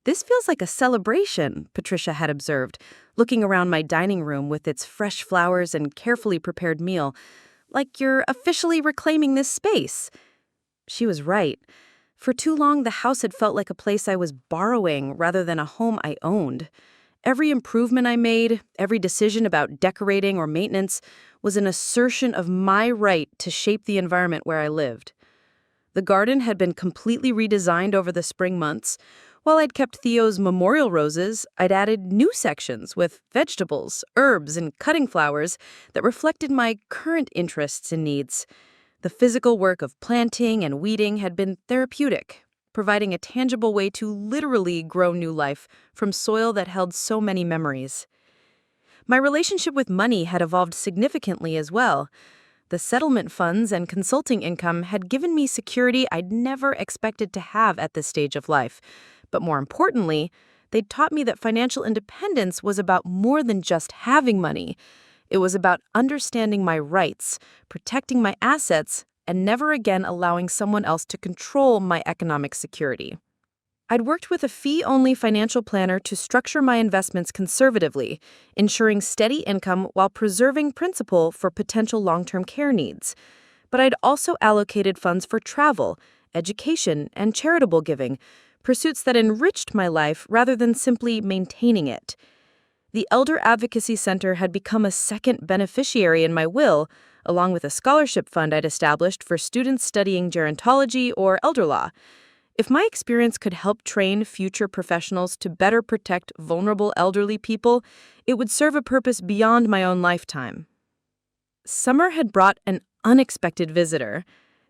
"This feels like a celebration," Patricia had observed, looking around my dining room with its fresh flowers and carefully prepared meal. "Like you're officially reclaiming this space." She was right. For too long, the house had felt like a place I was borrowing rather than a home I owned. Every improvement I made, every decision about decorating or maintenance, was an assertion of my right to shape the environment where I lived. The garden had been completely redesigned over the spring months. While I'd kept Theo's memorial roses, I'd added new sections with vegetables, herbs, and cutting flowers that reflected my current interests and needs. The physical work of planting and weeding had been therapeutic, providing a tangible way to literally grow new life from soil that held so many memories. My relationship with money had evolved significantly as well. The settlement funds and consulting income had given me security I'd never expected to have at this stage of life. But more importantly, they'd taught me that financial independence was about more than just having money. It was about understanding my rights, protecting my assets, and never again allowing someone else to control my economic security. I'd worked with a fee-only financial planner to structure my investments conservatively, ensuring steady income while preserving principal for potential long-term care needs. but I'd also allocated funds for travel, education, and charitable giving, pursuits that enriched my life rather than simply maintaining it. The Elder Advocacy Center had become a second beneficiary in my will, along with a scholarship fund I'd established for students studying gerontology or elder law. If my experience could help train future professionals to better protect vulnerable elderly people, it would serve a purpose beyond my own lifetime. Summer had brought an unexpected visitor.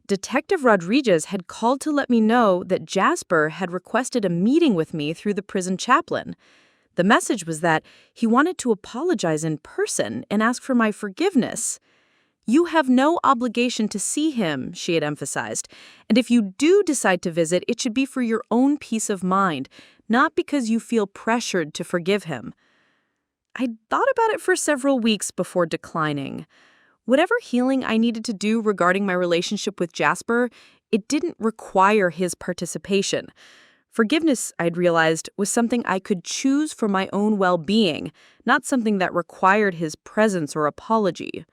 Detective Rodriguez had called to let me know that Jasper had requested a meeting with me through the prison chaplain. The message was that he wanted to apologize in person and ask for my forgiveness. "You have no obligation to see him," she had emphasized, "and if you do decide to visit, it should be for your own peace of mind, not because you feel pressured to forgive him." I thought about it for several weeks before declining. Whatever healing I needed to do regarding my relationship with Jasper, it didn't require his participation. Forgiveness, I'd realized, was something I could choose for my own well-being, not something that required his presence or apology.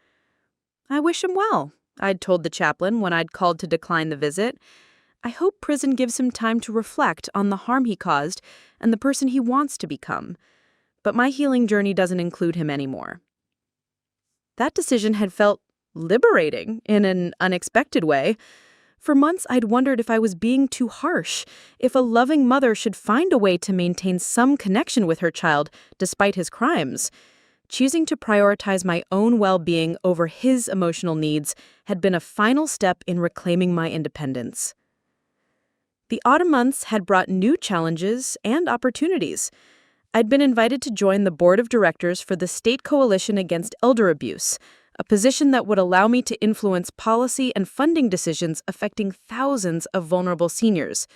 "I wish him well," I'd told the chaplain when I'd called to decline the visit. "I hope prison gives him time to reflect on the harm he caused and the person he wants to become. But my healing journey doesn't include him anymore." That decision had felt liberating in an unexpected way. For months, I'd wondered if I was being too harsh, if a loving mother should find a way to maintain some connection with her child despite his crimes. Choosing to prioritize my own well-being over his emotional needs had been a final step in reclaiming my independence. The autumn months had brought new challenges and opportunities. I'd been invited to join the board of directors for the State Coalition Against Elder Abuse, a position that would allow me to influence policy and funding decisions affecting thousands of vulnerable seniors.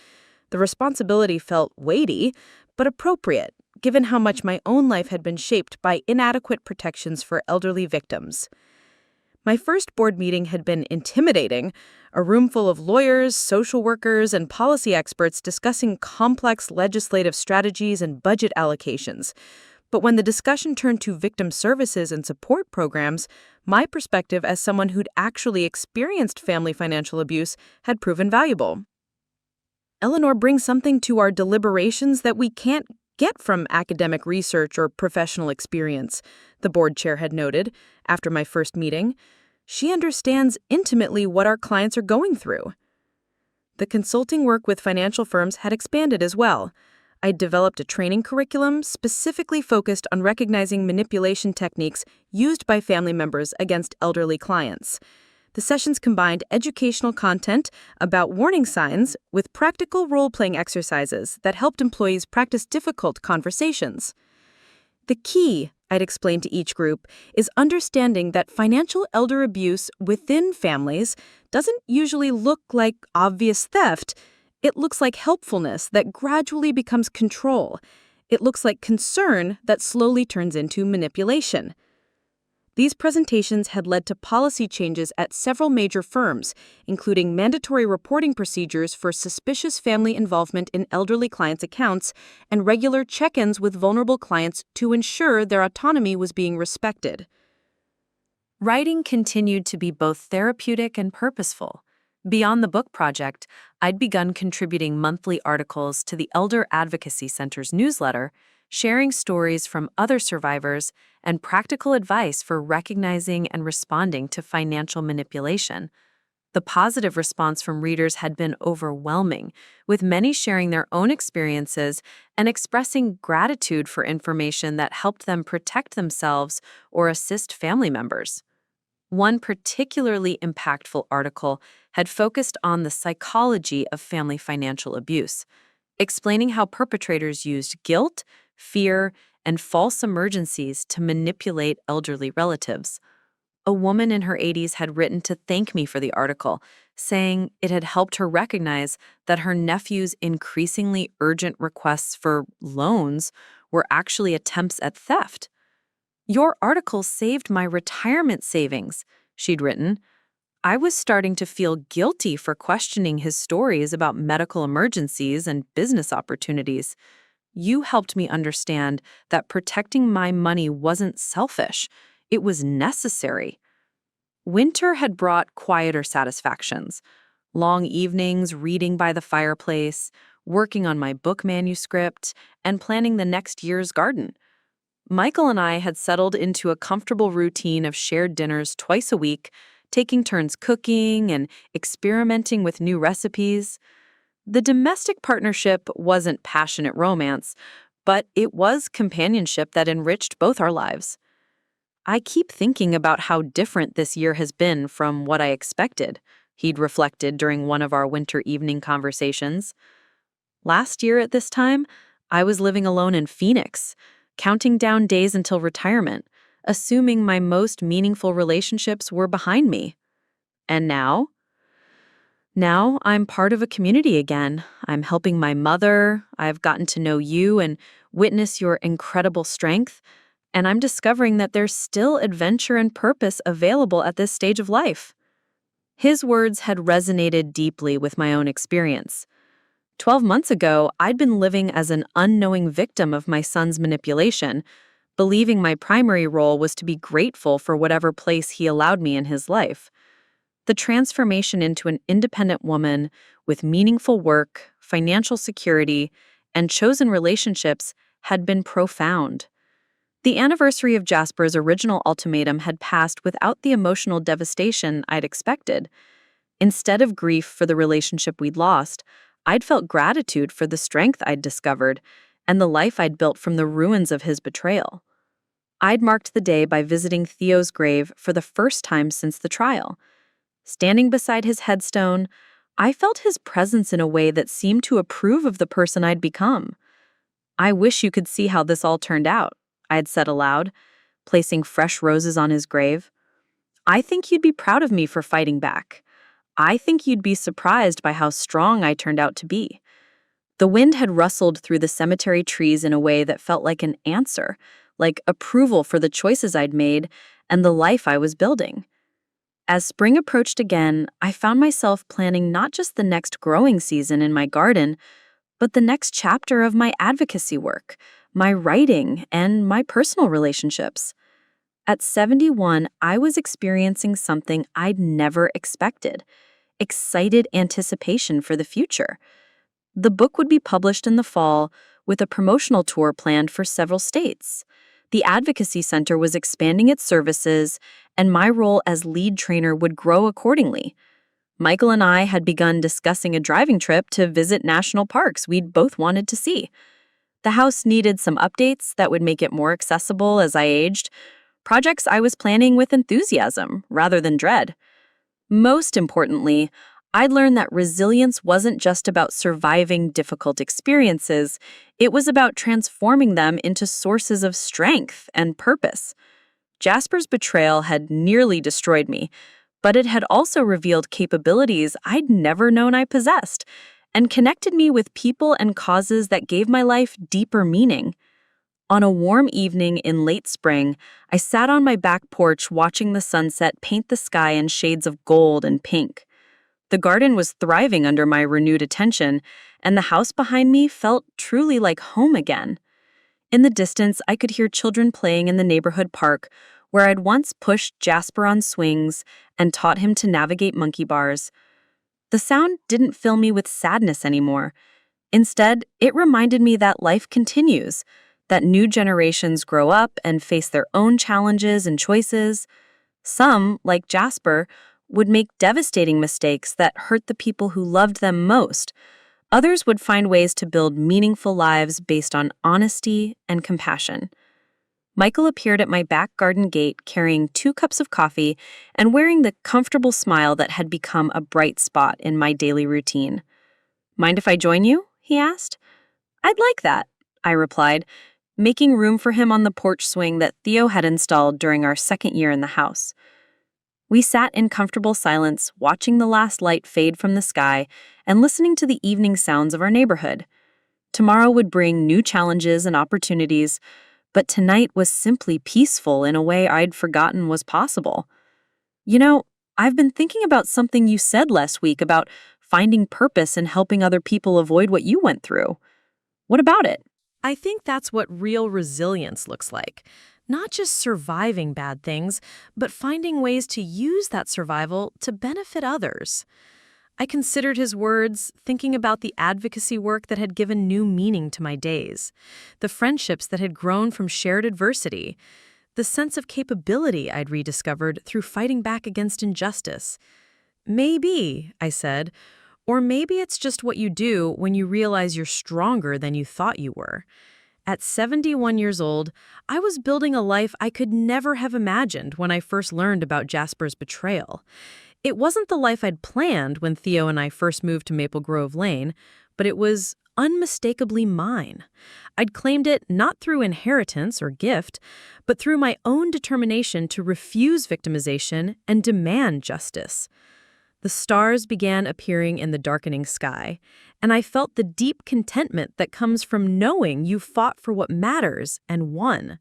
The responsibility felt weighty, but appropriate, given how much my own life had been shaped by inadequate protections for elderly victims. My first board meeting had been intimidating, a room full of lawyers, social workers, and policy experts discussing complex legislative strategies and budget allocations. But when the discussion turned to victim services and support programs, my perspective as someone who'd actually experienced family financial abuse had proven valuable. "Eleanor brings something to our deliberations that we can't get from academic research or professional experience," the board chair had noted after my first meeting. "She understands intimately what our clients are going through." The consulting work with financial firms had expanded as well. I'd developed a training curriculum specifically focused on recognizing manipulation techniques used by family members against elderly clients. The sessions combined educational content about warning signs with practical role-playing exercises that helped employees practice difficult conversations. The key, I'd explain to each group, is understanding that financial elder abuse within families doesn't usually look like obvious theft. It looks like helpfulness that gradually becomes control. It looks like concern that slowly turns into manipulation. These presentations had led to policy changes at several major firms, including mandatory reporting procedures for suspicious family involvement in elderly clients' accounts and regular check-ins with vulnerable clients to ensure their autonomy was being respected. Writing continued to be both therapeutic and purposeful. Beyond the book project, I'd begun contributing monthly articles to the Elder Advocacy Center's newsletter, sharing stories from other survivors and practical advice for recognizing and responding to financial manipulation. The positive response from readers had been overwhelming, with many sharing their own experiences and expressing gratitude for information that helped them protect themselves or assist family members. One particularly impactful article had focused on the psychology of family financial abuse, explaining how perpetrators used guilt, fear, and false emergencies to manipulate elderly relatives. A woman in her 80s had written to thank me for the article, saying it had helped her recognize that her nephew's increasingly urgent requests for loans were actually attempts at theft. "Your article saved my retirement savings," she'd written. "I was starting to feel guilty for questioning his stories about medical emergencies and business opportunities. You helped me understand that protecting my money wasn't selfish. It was necessary." Winter had brought quieter satisfactions. Long evenings reading by the fireplace, working on my book manuscript, and planning the next year's garden. Michael and I had settled into a comfortable routine of shared dinners twice a week, taking turns cooking and experimenting with new recipes. The domestic partnership wasn't passionate romance, but it was companionship that enriched both our lives. I keep thinking about how different this year has been from what I expected, he'd reflected during one of our winter evening conversations. Last year at this time, I was living alone in Phoenix, counting down days until retirement, assuming my most meaningful relationships were behind me. And now? Now I'm part of a community again. I'm helping my mother. I've gotten to know you and witness your incredible strength. And I'm discovering that there's still adventure and purpose available at this stage of life. His words had resonated deeply with my own experience. 12 months ago, I'd been living as an unknowing victim of my son's manipulation, believing my primary role was to be grateful for whatever place he allowed me in his life. The transformation into an independent woman with meaningful work, financial security, and chosen relationships had been profound. The anniversary of Jasper's original ultimatum had passed without the emotional devastation I'd expected. Instead of grief for the relationship we'd lost, I'd felt gratitude for the strength I'd discovered and the life I'd built from the ruins of his betrayal. I'd marked the day by visiting Theo's grave for the first time since the trial. Standing beside his headstone, I felt his presence in a way that seemed to approve of the person I'd become. "I wish you could see how this all turned out," I'd said aloud, placing fresh roses on his grave. "I think you'd be proud of me for fighting back. I think you'd be surprised by how strong I turned out to be." The wind had rustled through the cemetery trees in a way that felt like an answer, like approval for the choices I'd made and the life I was building. As spring approached again, I found myself planning not just the next growing season in my garden, but the next chapter of my advocacy work, my writing, and my personal relationships. At 71, I was experiencing something I'd never expected: excited anticipation for the future. The book would be published in the fall, with a promotional tour planned for several states. The Advocacy Center was expanding its services, and my role as lead trainer would grow accordingly. Michael and I had begun discussing a driving trip to visit national parks we'd both wanted to see. The house needed some updates that would make it more accessible as I aged, projects I was planning with enthusiasm rather than dread. Most importantly, I'd learned that resilience wasn't just about surviving difficult experiences, it was about transforming them into sources of strength and purpose. Jasper's betrayal had nearly destroyed me, but it had also revealed capabilities I'd never known I possessed, and connected me with people and causes that gave my life deeper meaning. On a warm evening in late spring, I sat on my back porch watching the sunset paint the sky in shades of gold and pink. The garden was thriving under my renewed attention, and the house behind me felt truly like home again. In the distance, I could hear children playing in the neighborhood park, where I'd once pushed Jasper on swings and taught him to navigate monkey bars. The sound didn't fill me with sadness anymore. Instead, it reminded me that life continues, that new generations grow up and face their own challenges and choices. Some, like Jasper, would make devastating mistakes that hurt the people who loved them most. Others would find ways to build meaningful lives based on honesty and compassion. Michael appeared at my back garden gate carrying 2 cups of coffee and wearing the comfortable smile that had become a bright spot in my daily routine. "Mind if I join you?" he asked. "I'd like that," I replied, making room for him on the porch swing that Theo had installed during our second year in the house. We sat in comfortable silence, watching the last light fade from the sky and listening to the evening sounds of our neighborhood. Tomorrow would bring new challenges and opportunities, but tonight was simply peaceful in a way I'd forgotten was possible. "You know, I've been thinking about something you said last week about finding purpose and helping other people avoid what you went through. What about it?" I think that's what real resilience looks like. Not just surviving bad things, but finding ways to use that survival to benefit others. I considered his words, thinking about the advocacy work that had given new meaning to my days, the friendships that had grown from shared adversity, the sense of capability I'd rediscovered through fighting back against injustice. Maybe, I said, or maybe it's just what you do when you realize you're stronger than you thought you were. At 71 years old, I was building a life I could never have imagined when I first learned about Jasper's betrayal. It wasn't the life I'd planned when Theo and I first moved to Maple Grove Lane, but it was unmistakably mine. I'd claimed it not through inheritance or gift, but through my own determination to refuse victimization and demand justice. The stars began appearing in the darkening sky, and I felt the deep contentment that comes from knowing you fought for what matters and won.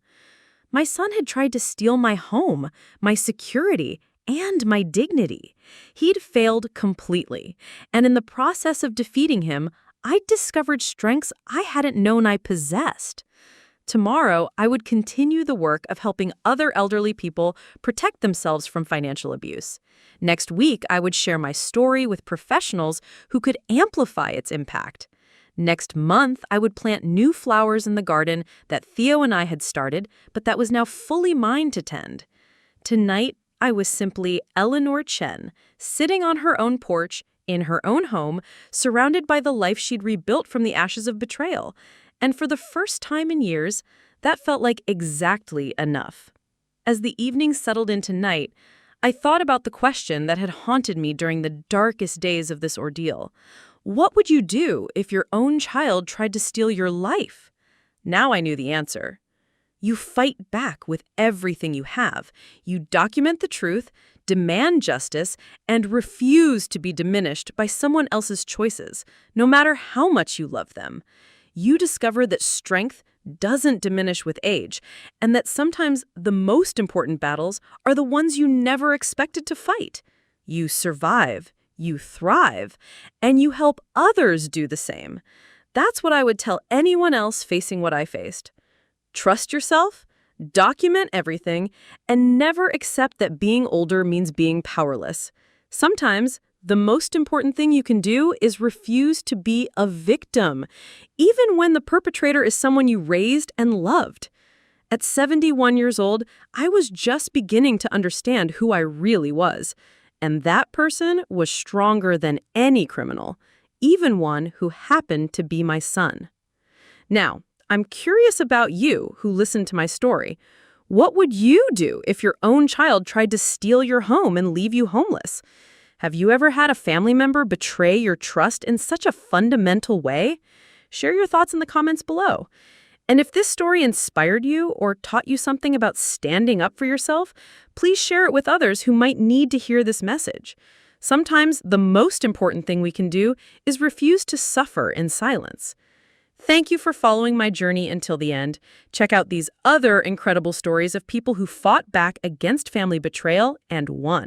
My son had tried to steal my home, my security, and my dignity. He'd failed completely, and in the process of defeating him, I'd discovered strengths I hadn't known I possessed. Tomorrow, I would continue the work of helping other elderly people protect themselves from financial abuse. Next week, I would share my story with professionals who could amplify its impact. Next month, I would plant new flowers in the garden that Theo and I had started, but that was now fully mine to tend. Tonight, I was simply Eleanor Chen, sitting on her own porch, in her own home, surrounded by the life she'd rebuilt from the ashes of betrayal. And for the first time in years, that felt like exactly enough. As the evening settled into night, I thought about the question that had haunted me during the darkest days of this ordeal. What would you do if your own child tried to steal your life? Now I knew the answer. You fight back with everything you have. You document the truth, demand justice, and refuse to be diminished by someone else's choices, no matter how much you love them. You discover that strength doesn't diminish with age, and that sometimes the most important battles are the ones you never expected to fight. You survive, you thrive, and you help others do the same. That's what I would tell anyone else facing what I faced. Trust yourself, document everything, and never accept that being older means being powerless. Sometimes, the most important thing you can do is refuse to be a victim, even when the perpetrator is someone you raised and loved. At 71 years old, I was just beginning to understand who I really was, and that person was stronger than any criminal, even one who happened to be my son. Now, I'm curious about you who listened to my story. What would you do if your own child tried to steal your home and leave you homeless? Have you ever had a family member betray your trust in such a fundamental way? Share your thoughts in the comments below. And if this story inspired you or taught you something about standing up for yourself, please share it with others who might need to hear this message. Sometimes the most important thing we can do is refuse to suffer in silence. Thank you for following my journey until the end. Check out these other incredible stories of people who fought back against family betrayal and won.